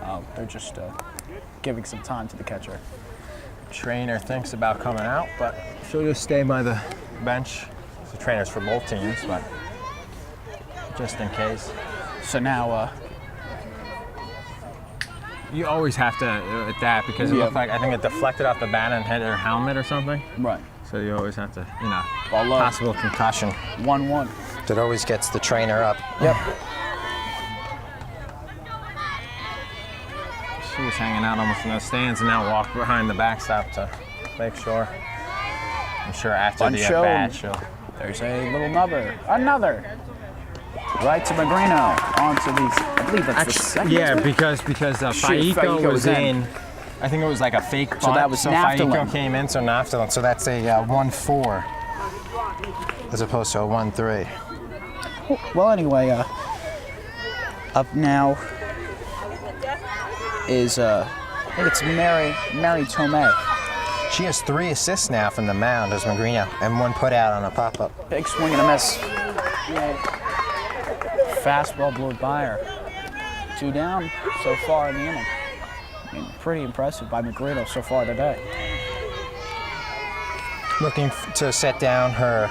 Oh, they're just giving some time to the catcher. Trainer thinks about coming out, but she'll just stay by the bench. The trainers for both teams, but just in case. So now, you always have to at that because it looked like I think it deflected off the bat and hit her helmet or something. right, So you always have to, Ball low. possible concussion. 1-1. That always gets the trainer up. Yep. She was hanging out almost in those stands and now walked behind the backstop to make sure. I'm sure after the Unshowed. at-bat she'll. There's a little number. Another. Right to Magrino. On to these. I believe that's the second. Yeah, because Faiko was in. I think it was like a fake bunt. So that was Naftalin. Faiko came in, so Naftalin. So that's a 1-4 as opposed to a 1-3. Well, anyway, up now is I think it's Mary Tomei. She has 3 assists now from the mound as Magrino, and 1 put out on a pop-up. Big swing and a miss. Fastball blew by her. 2 down so far in the inning. I mean, pretty impressive by Magrino so far today. Looking to set down her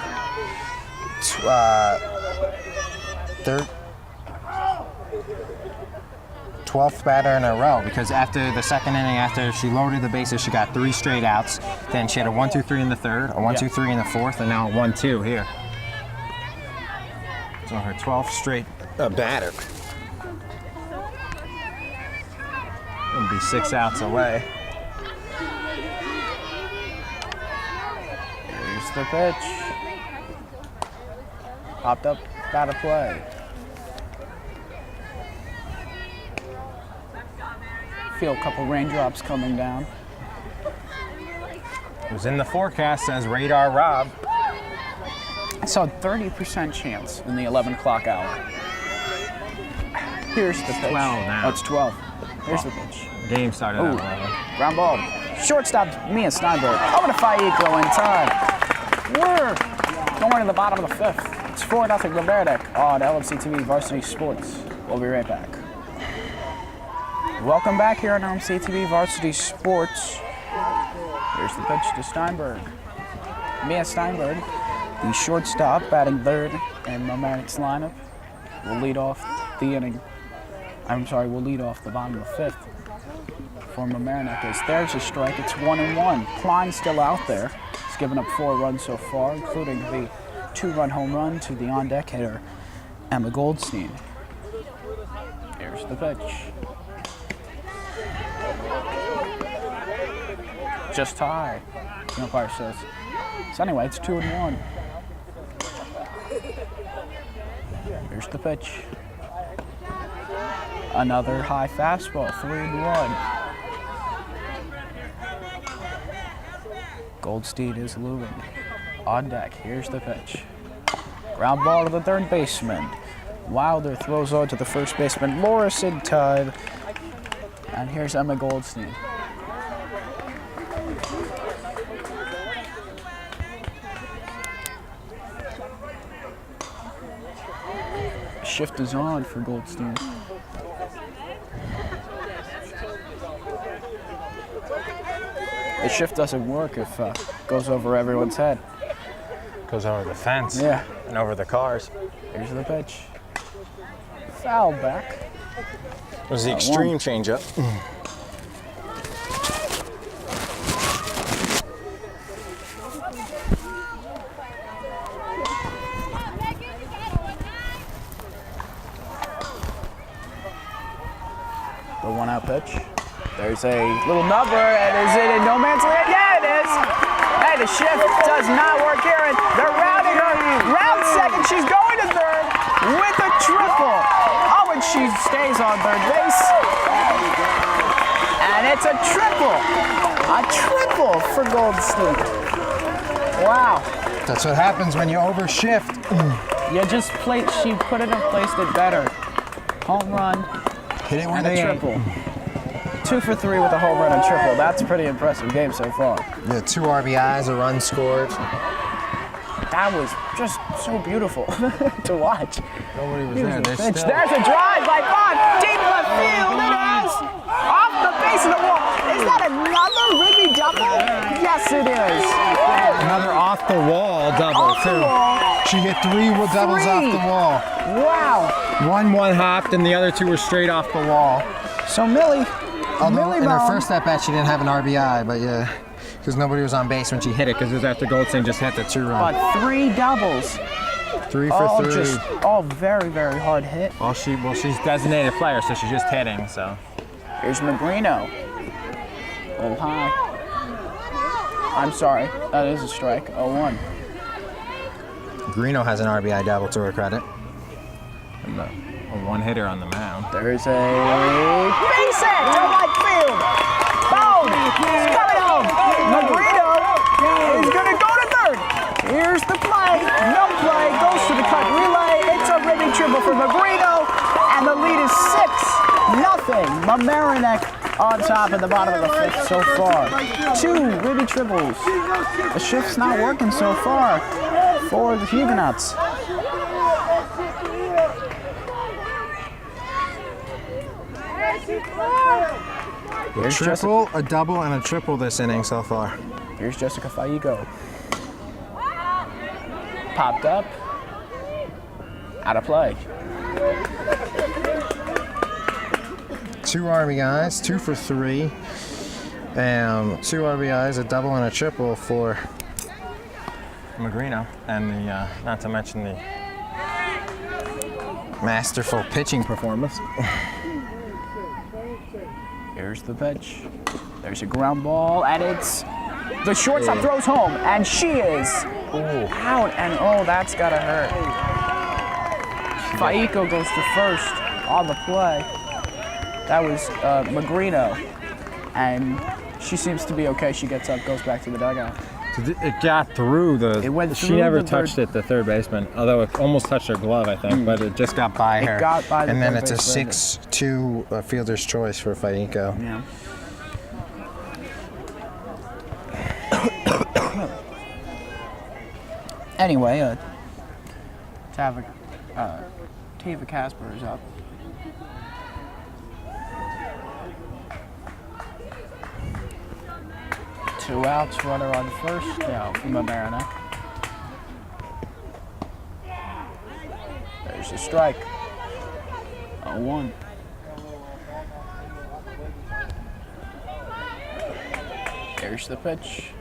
12th batter in a row, because after the second inning, after she loaded the bases, she got 3 straight outs. Then she had a 1-2-3 in the third, a 1-2-3 in the fourth, and now a 1-2 here. So her 12th straight batter. It'll be 6 outs away. Here's the pitch. Popped up, got a play. Feel a couple raindrops coming down. It was in the forecast, says Radar Rob. I saw a 30% chance in the 11 o'clock hour. Here's the pitch. 12 now. Oh, it's 12. Here's the pitch. Game started Ooh, at 11. ground ball. Shortstop Mia Steinberg. Over to Faiko in time. We're going to the bottom of the 5th. It's 4-0 Mamaroneck on LMC TV Varsity Sports. We'll be right back. Welcome back here on LMC TV Varsity Sports. Here's the pitch to Steinberg. Mia Steinberg, the shortstop, batting 3rd in Mamaroneck's lineup, will lead off the inning. Will lead off the bottom of the 5th for Mamaroneck. There's a strike. It's 1-1. Klein's still out there. He's given up 4 runs so far, including the 2-run home run to the on-deck hitter, Emma Goldstein. Here's the pitch. Just high, the umpire says. So anyway, it's 2-1. Here's the pitch. Another high fastball, 3-1. Goldstein is looming. On deck, here's the pitch. Ground ball to the third baseman. Wilder throws on to the first baseman, Morris in time. And here's Emma Goldstein. Shift is on for Goldstein. The shift doesn't work if it goes over everyone's head. Goes over the fence. Yeah. And over the cars. Here's the pitch. Foul back. It was the extreme changeup. The 1-out pitch. There's a little number, and is it in no man's land? Yeah, it is. Hey, the shift does not work here, and they're rounding her. Round second, she's going to third with a triple. Oh, and she stays on third base. And it's a triple. A triple for Goldstein. Wow. That's what happens when you overshift. You just played, she put it and placed it better. Home run. Hit it where And they a triple. 2 for 3 with a home run and triple. That's a pretty impressive game so far. Yeah, 2 RBIs, a run scored. That was just so beautiful to watch. Nobody was Here's there. the pitch. There's a drive by Bond. Deep left field. It is. Off the base of the wall. Is that another Rigby double? Yes, it is. Another off the wall double, Off the wall. She hit 3 doubles off the wall. Wow. One hopped, and the other 2 were straight off the wall. So Millie Although in her Bone- first at bat, she didn't have an RBI, but yeah, because nobody was on base when she hit it, because it was after Goldstein just hit the 2-run. But 3 doubles. 3 for 3. Just all very, very hard hit. Well, she's designated player, so she's just hitting. So Here's Magrino. Oh, high. I'm sorry. That is a strike. 0-1. Greeno has an RBI double to her credit. And a 1-hitter on the mound. There's a base hit to right field. Boom! He's coming home. Magrino is going to go to third. Here's the play. No play. Goes to the cut relay. It's a Rigby triple for Magrino. And the lead is 6-0. Mamaroneck on top at the bottom of the 5th so far. 2 Rigby triples. The shift's not working so far for the Huguenots. A triple, a double, and a triple this inning so far. Here's Jessica Faigo. Popped up. Out of play. 2 RBIs, 2 for 3. 2 RBIs, a double, and a triple for Magrino. And the not to mention the masterful pitching performance. Here's the pitch. There's a ground ball, and it's the shortstop throws home, and she is out, and oh, that's gotta hurt. Faico goes to first on the play. That was Magrino, and she seems to be okay. She gets up, goes back to the dugout. It got through the. It went She through never the touched it, the third baseman. Although it almost touched her glove, I think, but it just got by her. It got by the and then third it's a baseman. 6-2 fielder's choice for Faico. Yeah. Anyway, Tava Casper is up. Two outs, runner on first now from Mamaroneck. There's a strike. 0-1. There's the pitch.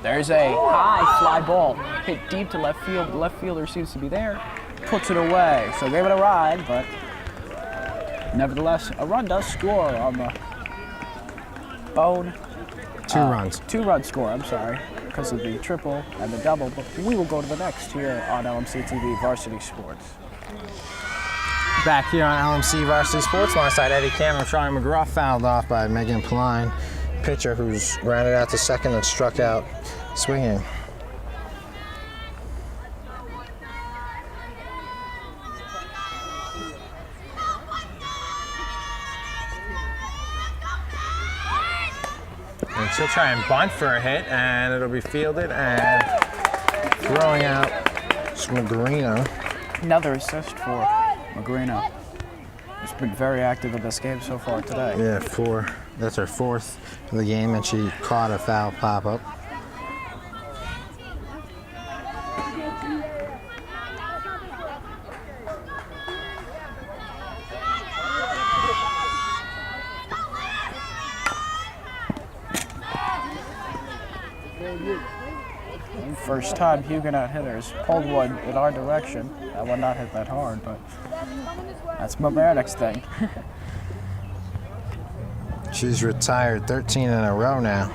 There's a high fly ball hit deep to left field. The left fielder seems to be there. Puts it away. So gave it a ride, but nevertheless, a run does score on the Bone. 2 runs. 2-run score, I'm sorry, because of the triple and the double. But we will go to the next here on LMC TV Varsity Sports. Back here on LMC Varsity Sports, alongside Eddie Cameron, Charlie McGraw, fouled off by Megan Pline, pitcher who's grounded out to second and struck out swinging. And she'll try and bunt for a hit, and it'll be fielded and throwing out Magarino. Another assist for Magarino. She's been very active in this game so far today. Yeah, 4. That's her 4th of the game, and she caught a foul pop-up. First time Huguenot hitters pulled one in our direction. That one not hit that hard, but that's Mamaroneck's thing. She's retired 13 in a row now.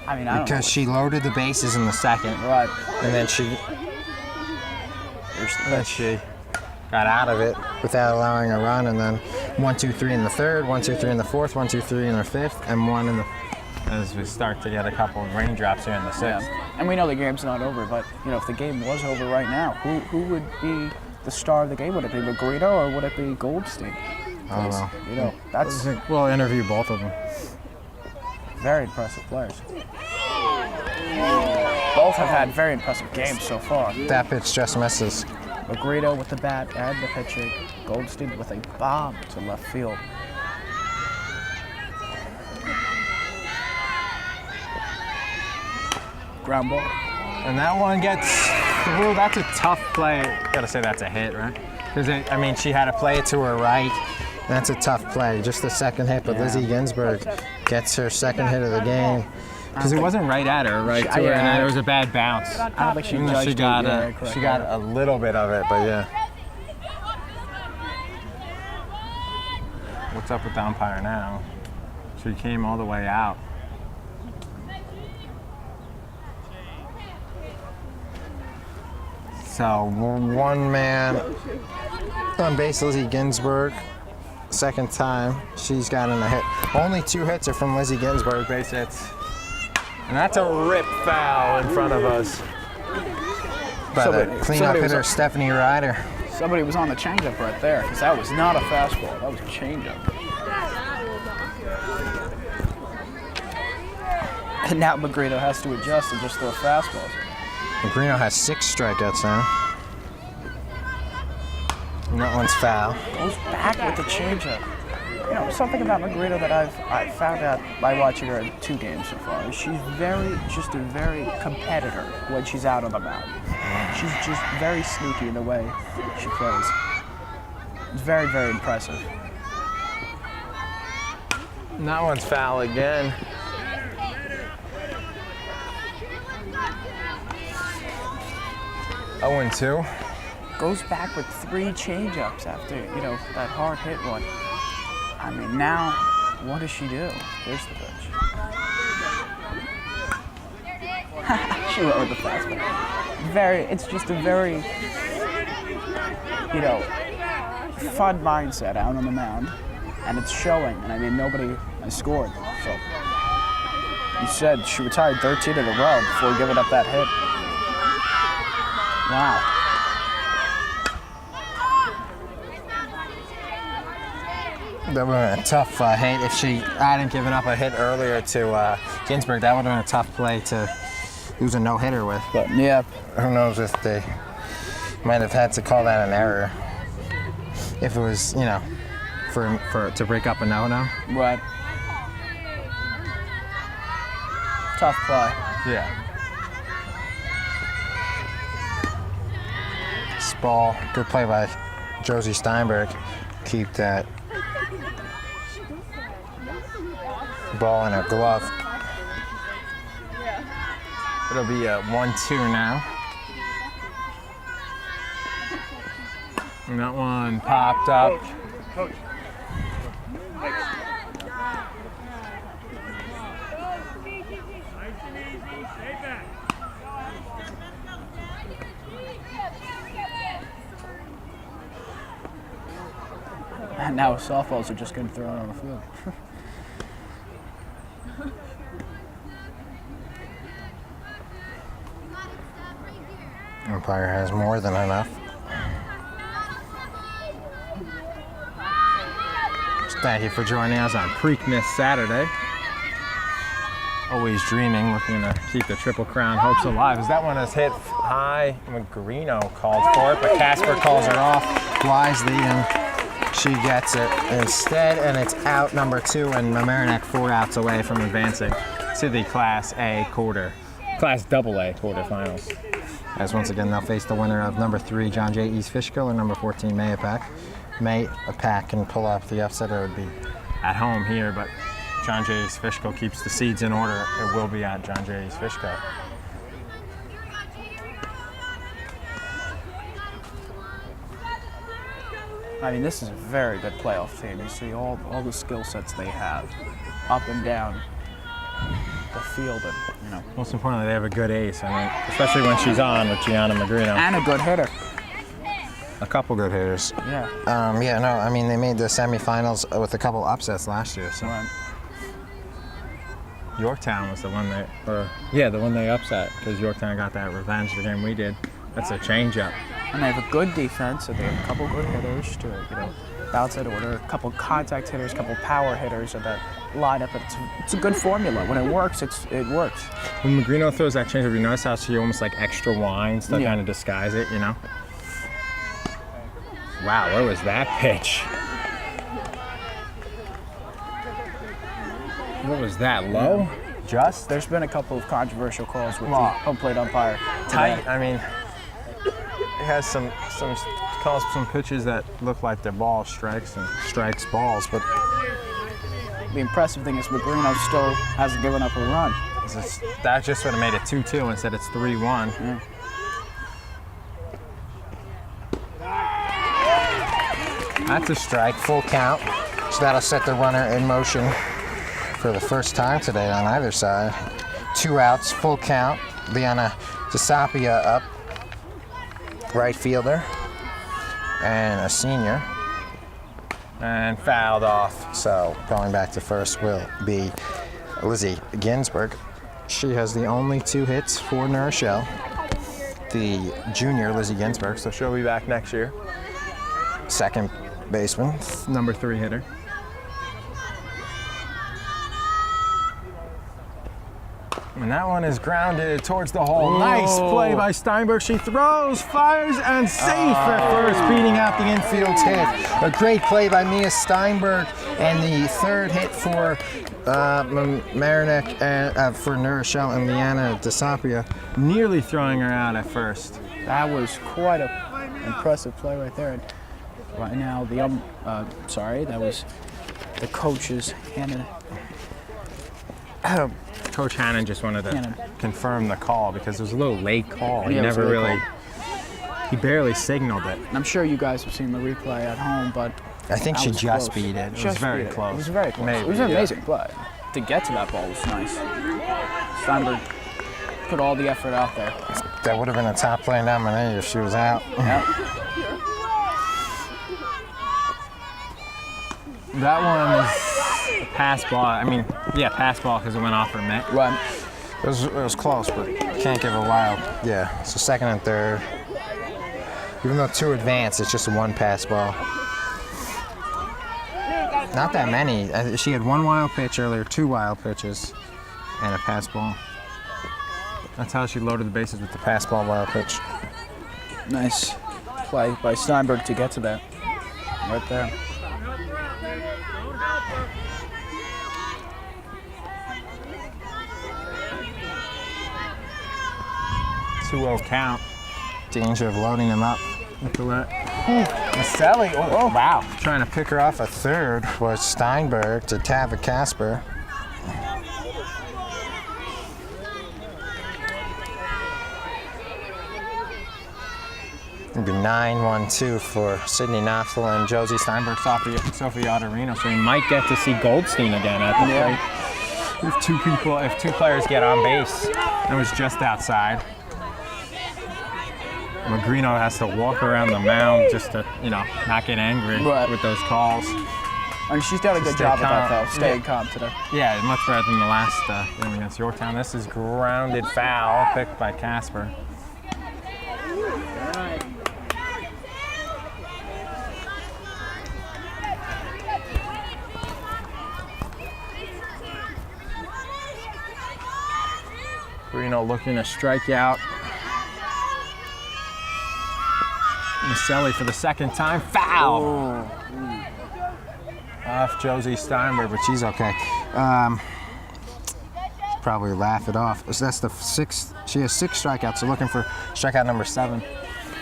I mean, I don't Because she loaded the bases in the second, know. Right. and then she There's the then pitch. she got out of it without allowing a run, and then 1, 2, 3 in the third, 1, 2, 3 in the fourth, 1, 2, 3 in the fifth, and 1 in the. As we start to get a couple of raindrops here in the sixth. And we know the game's not over, but you know, if the game was over right now, who would be the star of the game? Would it be Magarino or would it be Goldstein? I don't know. You know, that's We'll interview both of them. very impressive players. Both have had very impressive games so far. That pitch just misses. Magarino with the bat and the pitching. Goldstein with a bomb to left field. Ground ball. And that one gets through. That's a tough play. Gotta say that's a hit, right? Because I mean, she had to play it to her right. That's a tough play. Just the second hit, but Yeah. Lizzie Ginsburg gets her second hit of the game. Because it wasn't right at her, right to her, Yeah. and it was a bad bounce. I don't think she Even though judged she got it correctly. she got a little bit of it, but yeah. What's up with the umpire now? She came all the way out. So 1 man on base, Lizzie Ginsburg. Second time she's gotten a hit. Only 2 hits are from Lizzie Ginsburg, base hits. And that's a rip foul in front of us. By the cleanup hitter, Stephanie Ryder. Somebody was on the changeup right there, because that was not a fastball. That was a changeup. And now Magarino has to adjust and just throw fastballs. Magarino has 6 strikeouts now. And that one's foul. Goes back with the changeup. You know, something about Magarino that I've found out by watching her in 2 games so far is she's just a very competitor when she's out on the mound. She's just very sneaky in the way she plays. It's very, very impressive. And that one's foul again. Oh, and 2. Goes back with 3 changeups after, you know, that hard hit one. I mean, now, what does she do? Here's the pitch. She went with the fastball. It's just a very, you know, fun mindset out on the mound, and it's showing. And I mean, nobody has scored. So, you said she retired 13 in a row before giving up that hit. Wow. That would have been a tough hit if she hadn't given up a hit earlier to Ginsburg. That would have been a tough play to lose a no-hitter with. But yeah, Who knows if they might have had to call that an error. If it was, you know, for to break up a no-no. right. Tough play. Yeah. This ball, good play by Josie Steinberg. Keep that Ball in her glove. It'll be a 1-2 now. And that one popped up. Coach. And now softballs are just getting thrown on the field. Umpire has more than enough. Thank you for joining us on Preakness Saturday. Always dreaming, looking to keep the Triple Crown hopes alive. As that one is hit high, Magrino called for it, but Casper calls her off wisely, and she gets it instead, and it's out number 2, and Mamaroneck 4 outs away from advancing to the Class AA quarterfinals. As once again, they'll face the winner of number 3, John J. East Fishkill, or number 14, Mayapack. Mayapack can pull off the upset, or it would be at home here, but John J. East Fishkill keeps the seeds in order. It will be at John J. East Fishkill. I mean, this is a very good playoff team. You see all the skill sets they have, up and down the field, and you know. Most importantly, they have a good ace. I mean, especially when she's on with Gianna Magrino. And a good hitter. A couple good hitters. Yeah. I mean, they made the semifinals with a couple upsets last year. So. Right. Yorktown was the one the one they upset, because Yorktown got that revenge the game we did. That's a change-up. And they have a good defense, so they have a couple good hitters to, you know, balance that order. A couple contact hitters, a couple power hitters at that lineup. It's a good formula. When it works, it works. When Magrino throws that change-up, you notice how she almost like extra winds to kind of disguise it, you know? Wow, where was that pitch? What was that, low? Just? There's been a couple of controversial calls with the home plate umpire. Tight. I mean, it has some calls some pitches that look like they're ball strikes and strikes balls, but The impressive thing is Magrino still hasn't given up a run. That just would have made it 2-2 instead it's 3-1. Yeah. That's a strike, full count. So that'll set the runner in motion for the first time today on either side. 2 outs, full count. Liana Desapia up, right fielder, and a senior. And fouled off. So going back to first will be Lizzie Ginsburg. She has the only 2 hits for Rochelle, the junior Lizzie Ginsburg, so she'll be back next year. Second baseman, Number 3 hitter. And that one is grounded towards the hole. Nice play by Steinberg. She throws, fires, and safe at first, beating out the infield hit. a great play by Mia Steinberg, and the third hit for Mamaroneck and for Rochelle and Liana Desapia. Nearly throwing her out at first. That was quite an impressive play right there. And right now, that was the coach's hand. Coach Hannon just wanted to confirm the call because it was a little late call. He Yeah, it was never a late really, he barely signaled it. I'm sure you guys have seen the replay at home, but I think that she was just close. beat it. It was very close. It was very close. Maybe, it was an yeah. amazing play. To get to that ball was nice. Steinberg put all the effort out there. That would have been a top play nominee if she was out. That one was a pass ball. I mean, yeah, pass ball because it went off her mitt. Right. It was close, but can't give a wild. Yeah, so second and third. Even though 2 advanced, it's just 1 pass ball. Not that many. She had 1 wild pitch earlier, 2 wild pitches, and a pass ball. That's how she loaded the bases with the pass ball wild pitch. Nice play by Steinberg to get to that. Right there. Two-0 count. Danger of loading them up. Sally, Oh, wow. Trying to pick her off a third was Steinberg to Tava Casper. It'd be 9-1-2 for Sydney Naftel, Josie Steinberg, Sophie Otterino. So we might get to see Goldstein again at the plate. If two players get on base, it was just outside. Magrino has to walk around the mound just to, not get angry with those calls. And she's done a good job with that, though, staying calm today. Yeah, much better than the last game against Yorktown. This is grounded foul picked by Casper. Magrino looking to strike out. Maselli for the second time. Foul! Off Josie Steinberg, but she's okay. Probably laugh it off. So that's the 6th. She has 6 strikeouts, so looking for strikeout number 7.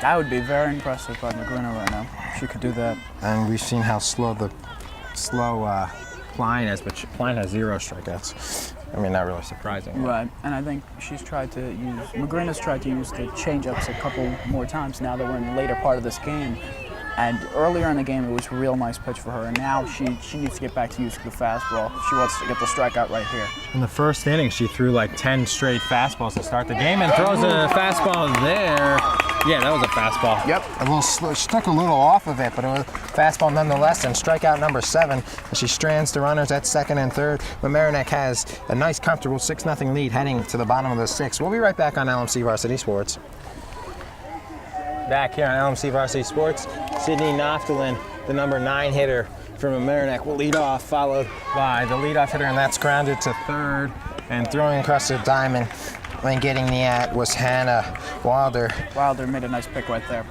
That would be very impressive by Magrino right now. She could do that. And we've seen how slow Klein is, but Klein has 0 strikeouts. I mean, not really surprising. Right, and I think Magrino's tried to use the changeups a couple more times now that we're in the later part of this game. And earlier in the game, it was a real nice pitch for her, and now she needs to get back to using the fastball. She wants to get the strikeout right here. In the first inning, she threw like 10 straight fastballs to start the game and throws a fastball there. Yeah, that was a fastball. Yep. A little slow. She took a little off of it, but it was a fastball nonetheless, and strikeout number 7. And she strands the runners at 2nd and 3rd. Mamaroneck has a nice, comfortable 6-0 lead heading to the bottom of the 6th. We'll be right back on LMC Varsity Sports. Back here on LMC Varsity Sports, Sydney Naftelin, the number 9 hitter from Mamaroneck, will lead off, followed by the leadoff hitter, and that's grounded to 3rd. And throwing across the diamond and getting the at was Hannah Wilder. Wilder made a nice pick right there.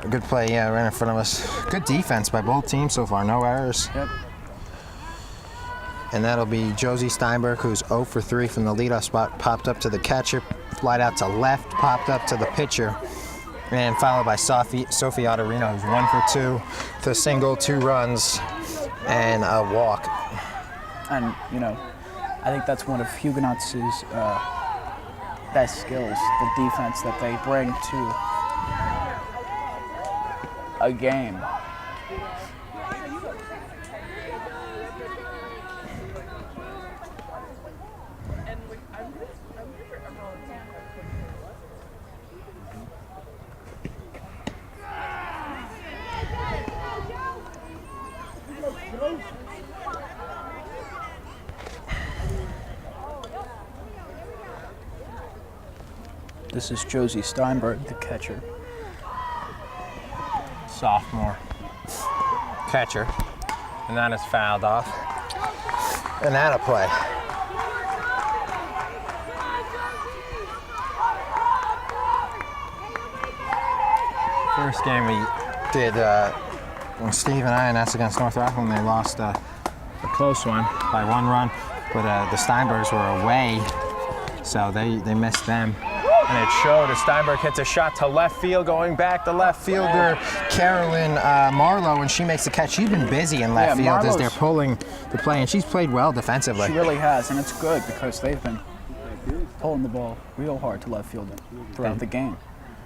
Good play, yeah, right in front of us. Good defense by both teams so far, no errors. Yep. And that'll be Josie Steinberg, who's 0 for 3 from the leadoff spot, popped up to the catcher, flied out to left, popped up to the pitcher. And followed by Sophie Otterino, who's 1 for 2 with a single, 2 runs, and a walk. And, I think that's one of Huguenots' best skills, the defense that they bring to a game. This is Josie Steinberg, the catcher. Sophomore catcher. And that is fouled off. And that'll play. First game we did, Steve and I, and that's against North Rockland, they lost a close one by 1 run. But the Steinbergs were away, so they missed them. And it showed as Steinberg hits a shot to left field, going back to left fielder Carolyn Marlowe, and she makes the catch. She's been busy in left field as they're pulling the play, and she's played well defensively. She really has, and it's good because they've been pulling the ball real hard to left field throughout the game.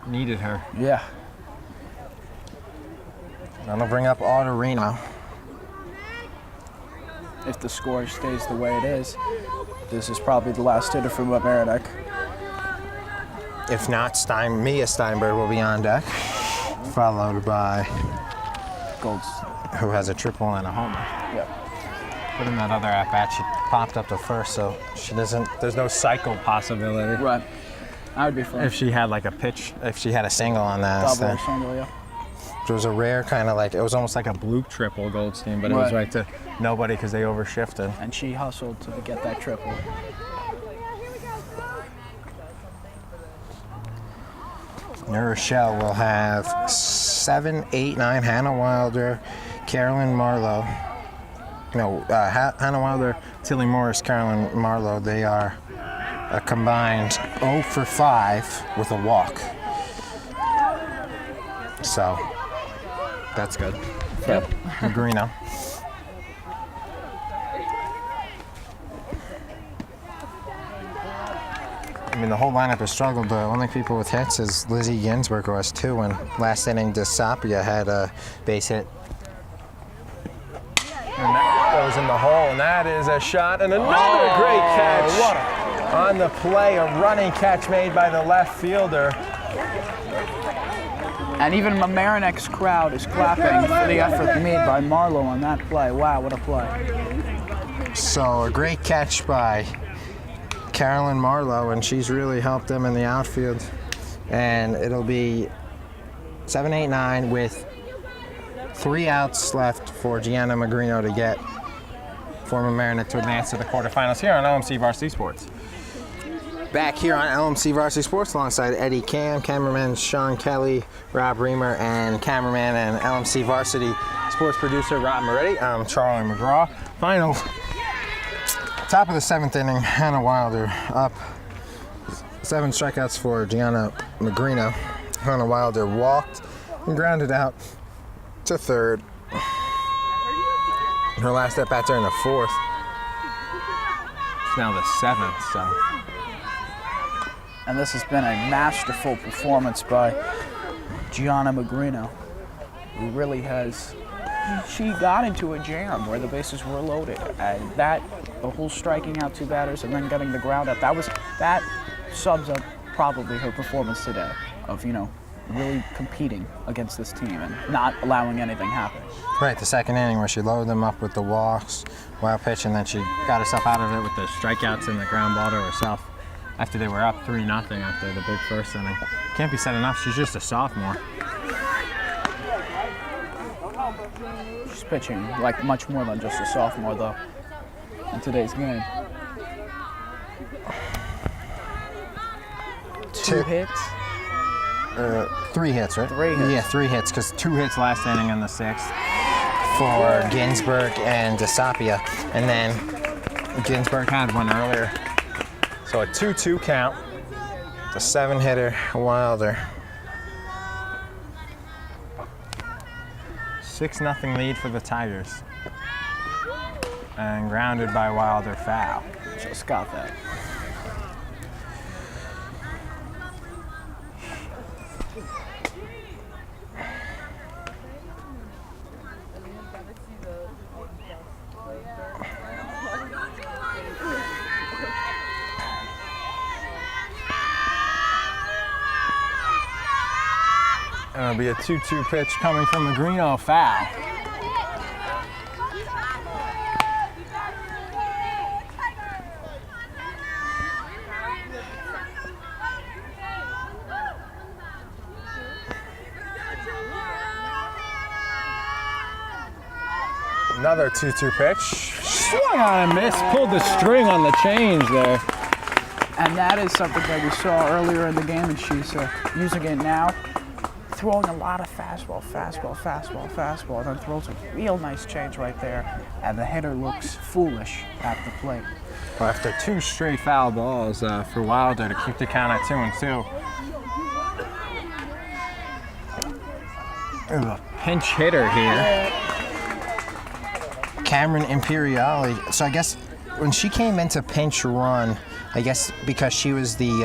Needed her. Yeah. That'll bring up Otterino. If the score stays the way it is, this is probably the last hitter for Mamaroneck. If not, Mia Steinberg will be on deck, followed by Golds, who has a triple and a homer. Yeah. But in that other at bat, she popped up to first, so she doesn't. There's no cycle possibility. Right. That would be fun. If she had like a pitch, if she had a single on that. Double single, yeah. It was a rare kind of it was almost like a blue triple Goldstein, but it was right to nobody because they overshifted. And she hustled to get that triple. Rochelle will have 7, 8, 9. Hannah Wilder, Carolyn Marlowe. No, Hannah Wilder, Tilly Morris, Carolyn Marlowe. They are a combined 0 for 5 with a walk. So that's good. Yep. Magrino. I mean, the whole lineup has struggled. The only people with hits is Lizzie Ginsburg, who has 2, and last inning, Desapia had a base hit. And that goes in the hole, and that is a shot, and another great catch on the play. A running catch made by the left fielder. And even Mamaroneck's crowd is clapping for the effort made by Marlowe on that play. Wow, what a play. So a great catch by Carolyn Marlowe, and she's really helped them in the outfield. And it'll be 7-8-9 with 3 outs left for Gianna Magrino to get for Mamaroneck to advance to the quarterfinals here on LMC Varsity Sports. Back here on LMC Varsity Sports alongside Eddie Cam, cameraman Sean Kelly, Rob Reamer, and cameraman and LMC Varsity Sports producer Rob Moretti. I'm Charlie McGraw. Final top of the 7th inning, Hannah Wilder up. 7 strikeouts for Gianna Magrino. Hannah Wilder walked and grounded out to third. Her last at bat during the 4th. It's now the 7th, so. And this has been a masterful performance by Gianna Magrino, who really has. She got into a jam where the bases were loaded, and that, the whole striking out 2 batters and then getting the ground out, that sums up probably her performance today of, you know, really competing against this team and not allowing anything happen. Right, the 2nd inning where she loaded them up with the walks, wild pitch, and then she got herself out of it with the strikeouts and the ground ball to herself after they were up 3-0 after the big 1st inning. Can't be said enough, she's just a sophomore. She's pitching like much more than just a sophomore, though, in today's game. 2 hits? 3 hits, right? 3 hits. Yeah, 3 hits, because 2 hits last inning in the 6th for Ginsburg and Desapia, and then Ginsburg had one earlier. So a 2-2 count. The 7-hitter Wilder. 6-0 lead for the Tigers. And grounded by Wilder, foul. Just got that. It'll be a 2-2 pitch coming from Magrino, foul. Another 2-2 pitch. Swung on and missed, pulled the string on the change there. And that is something that we saw earlier in the game, and she's using it now. Throwing a lot of fastball, and then throws a real nice change right there. And the hitter looks foolish at the plate. Well, after 2 straight foul balls for Wilder to keep the count at 2-2. A pinch hitter here. Cameron Imperiali. So I guess when she came into pinch run, I guess because she was the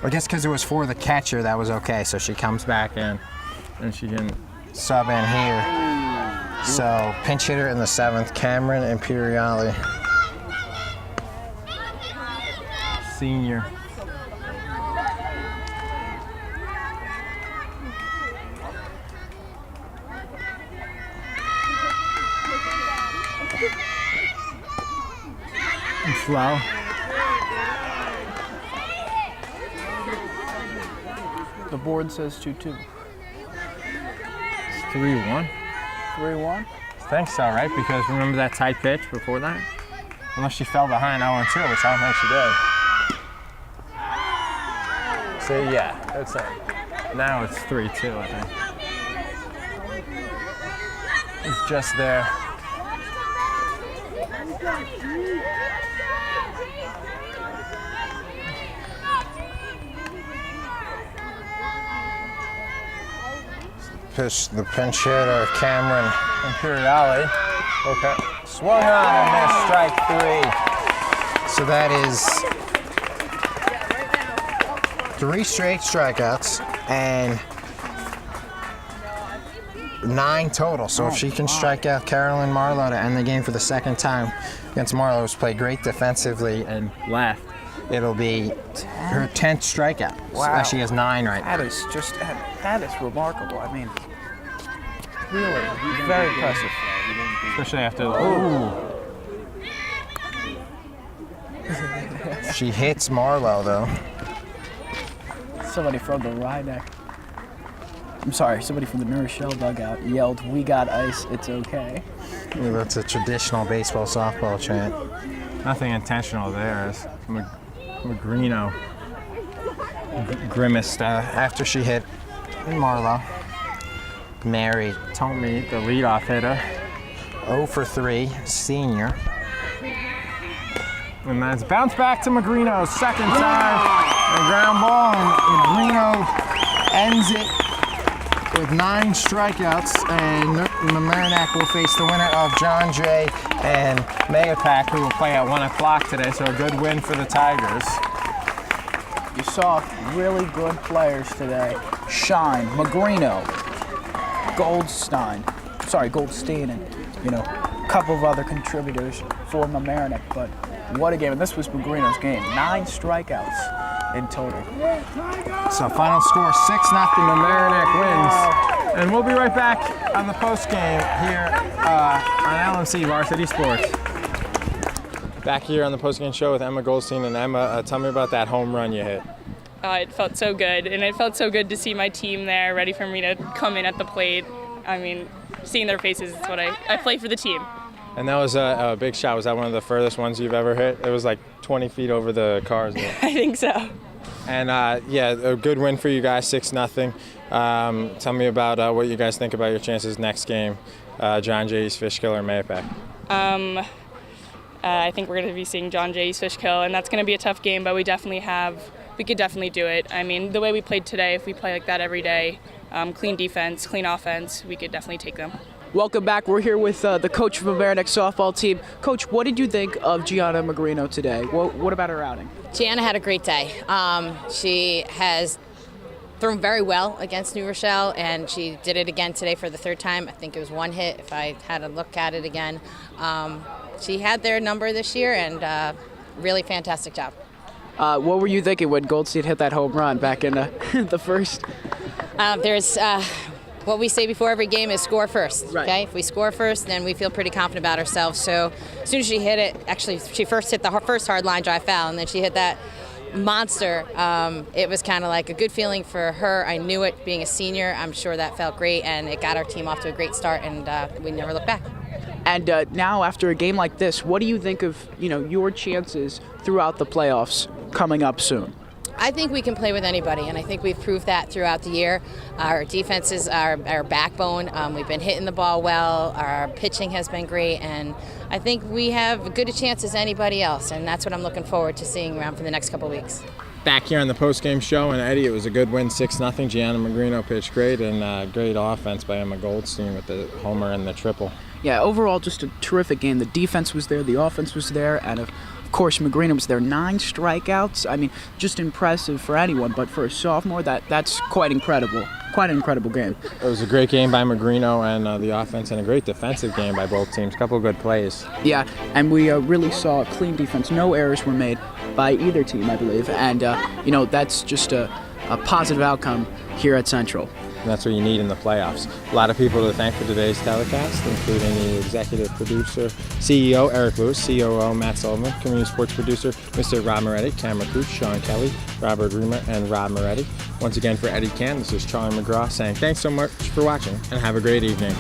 I guess because it was for the catcher, that was okay. So she comes back in and she can sub in here. So pinch hitter in the 7th, Cameron Imperiali. Senior. And slow. The board says 2-2. It's 3-1. 3-1? I think so, right? Because remember that tight pitch before that? Unless she fell behind 0-2, which I don't think she did. So yeah, that's it. Now it's 3-2, I think. It's just there. Pitch, the pinch hitter, Cameron Imperiali. Okay. Swung on and missed, strike 3. So that is 3 straight strikeouts and 9 total. So if she can strike out Carolyn Marlowe to end the game for the second time against Marlowe, who's played great defensively and left, it'll be her 10th strikeout. Wow. So she has 9 right now. That is remarkable. I mean, really, very impressive. Especially after She hits Marlowe though. Somebody from the Rochelle. I'm sorry, somebody from the Rochelle dugout yelled, "We got ice, it's okay." Yeah, that's a traditional baseball softball chant. Nothing intentional there. As Magrino grimaced After she hit Marlowe, Mary Tommy, the leadoff hitter. 0 for 3, senior. And that's bounced back to Magrino, second time. A ground ball, and Magrino ends it with 9 strikeouts, and Mamaroneck will face the winner of John Jay and Mayapak, who will play at 1 o'clock today, so a good win for the Tigers. You saw really good players today shine. Magrino, Goldstein, and a couple of other contributors for Mamaroneck. But what a game! And this was Magrino's game. 9 strikeouts in total. So final score 6-0. Mamaroneck wins. And we'll be right back on the post game here on LMC Varsity Sports. Back here on the post game show with Emma Goldstein. And Emma, tell me about that home run you hit. It felt so good, and it felt so good to see my team there ready for me to come in at the plate. I mean, seeing their faces is what I play for the team. And that was a big shot. Was that one of the furthest ones you've ever hit? It was like 20 feet over the cars. I think so. And yeah, a good win for you guys, 6-0. Tell me about what you guys think about your chances next game, John Jay's Fishkill or Mayapak. I think we're going to be seeing John Jay's Fishkill, and that's going to be a tough game, but we could definitely do it. I mean, the way we played today, if we play like that every day, clean defense, clean offense, we could definitely take them. Welcome back. We're here with the coach of the Mamaroneck softball team. Coach, what did you think of Gianna Magrino today? What about her outing? Gianna had a great day. She has thrown very well against New Rochelle, and she did it again today for the 3rd time. I think it was 1 hit if I had to look at it again. She had their number this year, and really fantastic job. What were you thinking when Goldstein hit that home run back in the first? There's what we say before every game is score first. Right. Okay, if we score first, then we feel pretty confident about ourselves. So as soon as she hit it, actually she first hit the first hard line drive foul, and then she hit that monster. It was kind of like a good feeling for her. I knew it being a senior. I'm sure that felt great, and it got our team off to a great start, and we never looked back. And now, after a game like this, what do you think of your chances throughout the playoffs coming up soon? I think we can play with anybody, and I think we've proved that throughout the year. Our defense is our backbone. We've been hitting the ball well. Our pitching has been great, and I think we have as good a chance as anybody else, and that's what I'm looking forward to seeing around for the next couple of weeks. Back here on the post-game show, and Eddie, it was a good win, 6-0. Gianna Magrino pitched great, and great offense by Emma Goldstein with the homer and the triple. Yeah, overall, just a terrific game. The defense was there, the offense was there, and of course, Magrino was there. 9 strikeouts. I mean, just impressive for anyone, but for a sophomore, that's quite incredible. Quite an incredible game. It was a great game by Magrino and the offense, and a great defensive game by both teams. A couple of good plays. Yeah, and we really saw a clean defense. No errors were made by either team, I believe, and that's just a positive outcome here at Central. And that's what you need in the playoffs. A lot of people to thank for today's telecast, including the executive producer, CEO Eric Lewis, COO Matt Sullivan, community sports producer Mr. Rob Moretti, camera crew Sean Kelly, Robert Reamer, and Rob Moretti. Once again for Eddie Can, this is Charlie McGraw saying thanks so much for watching and have a great evening.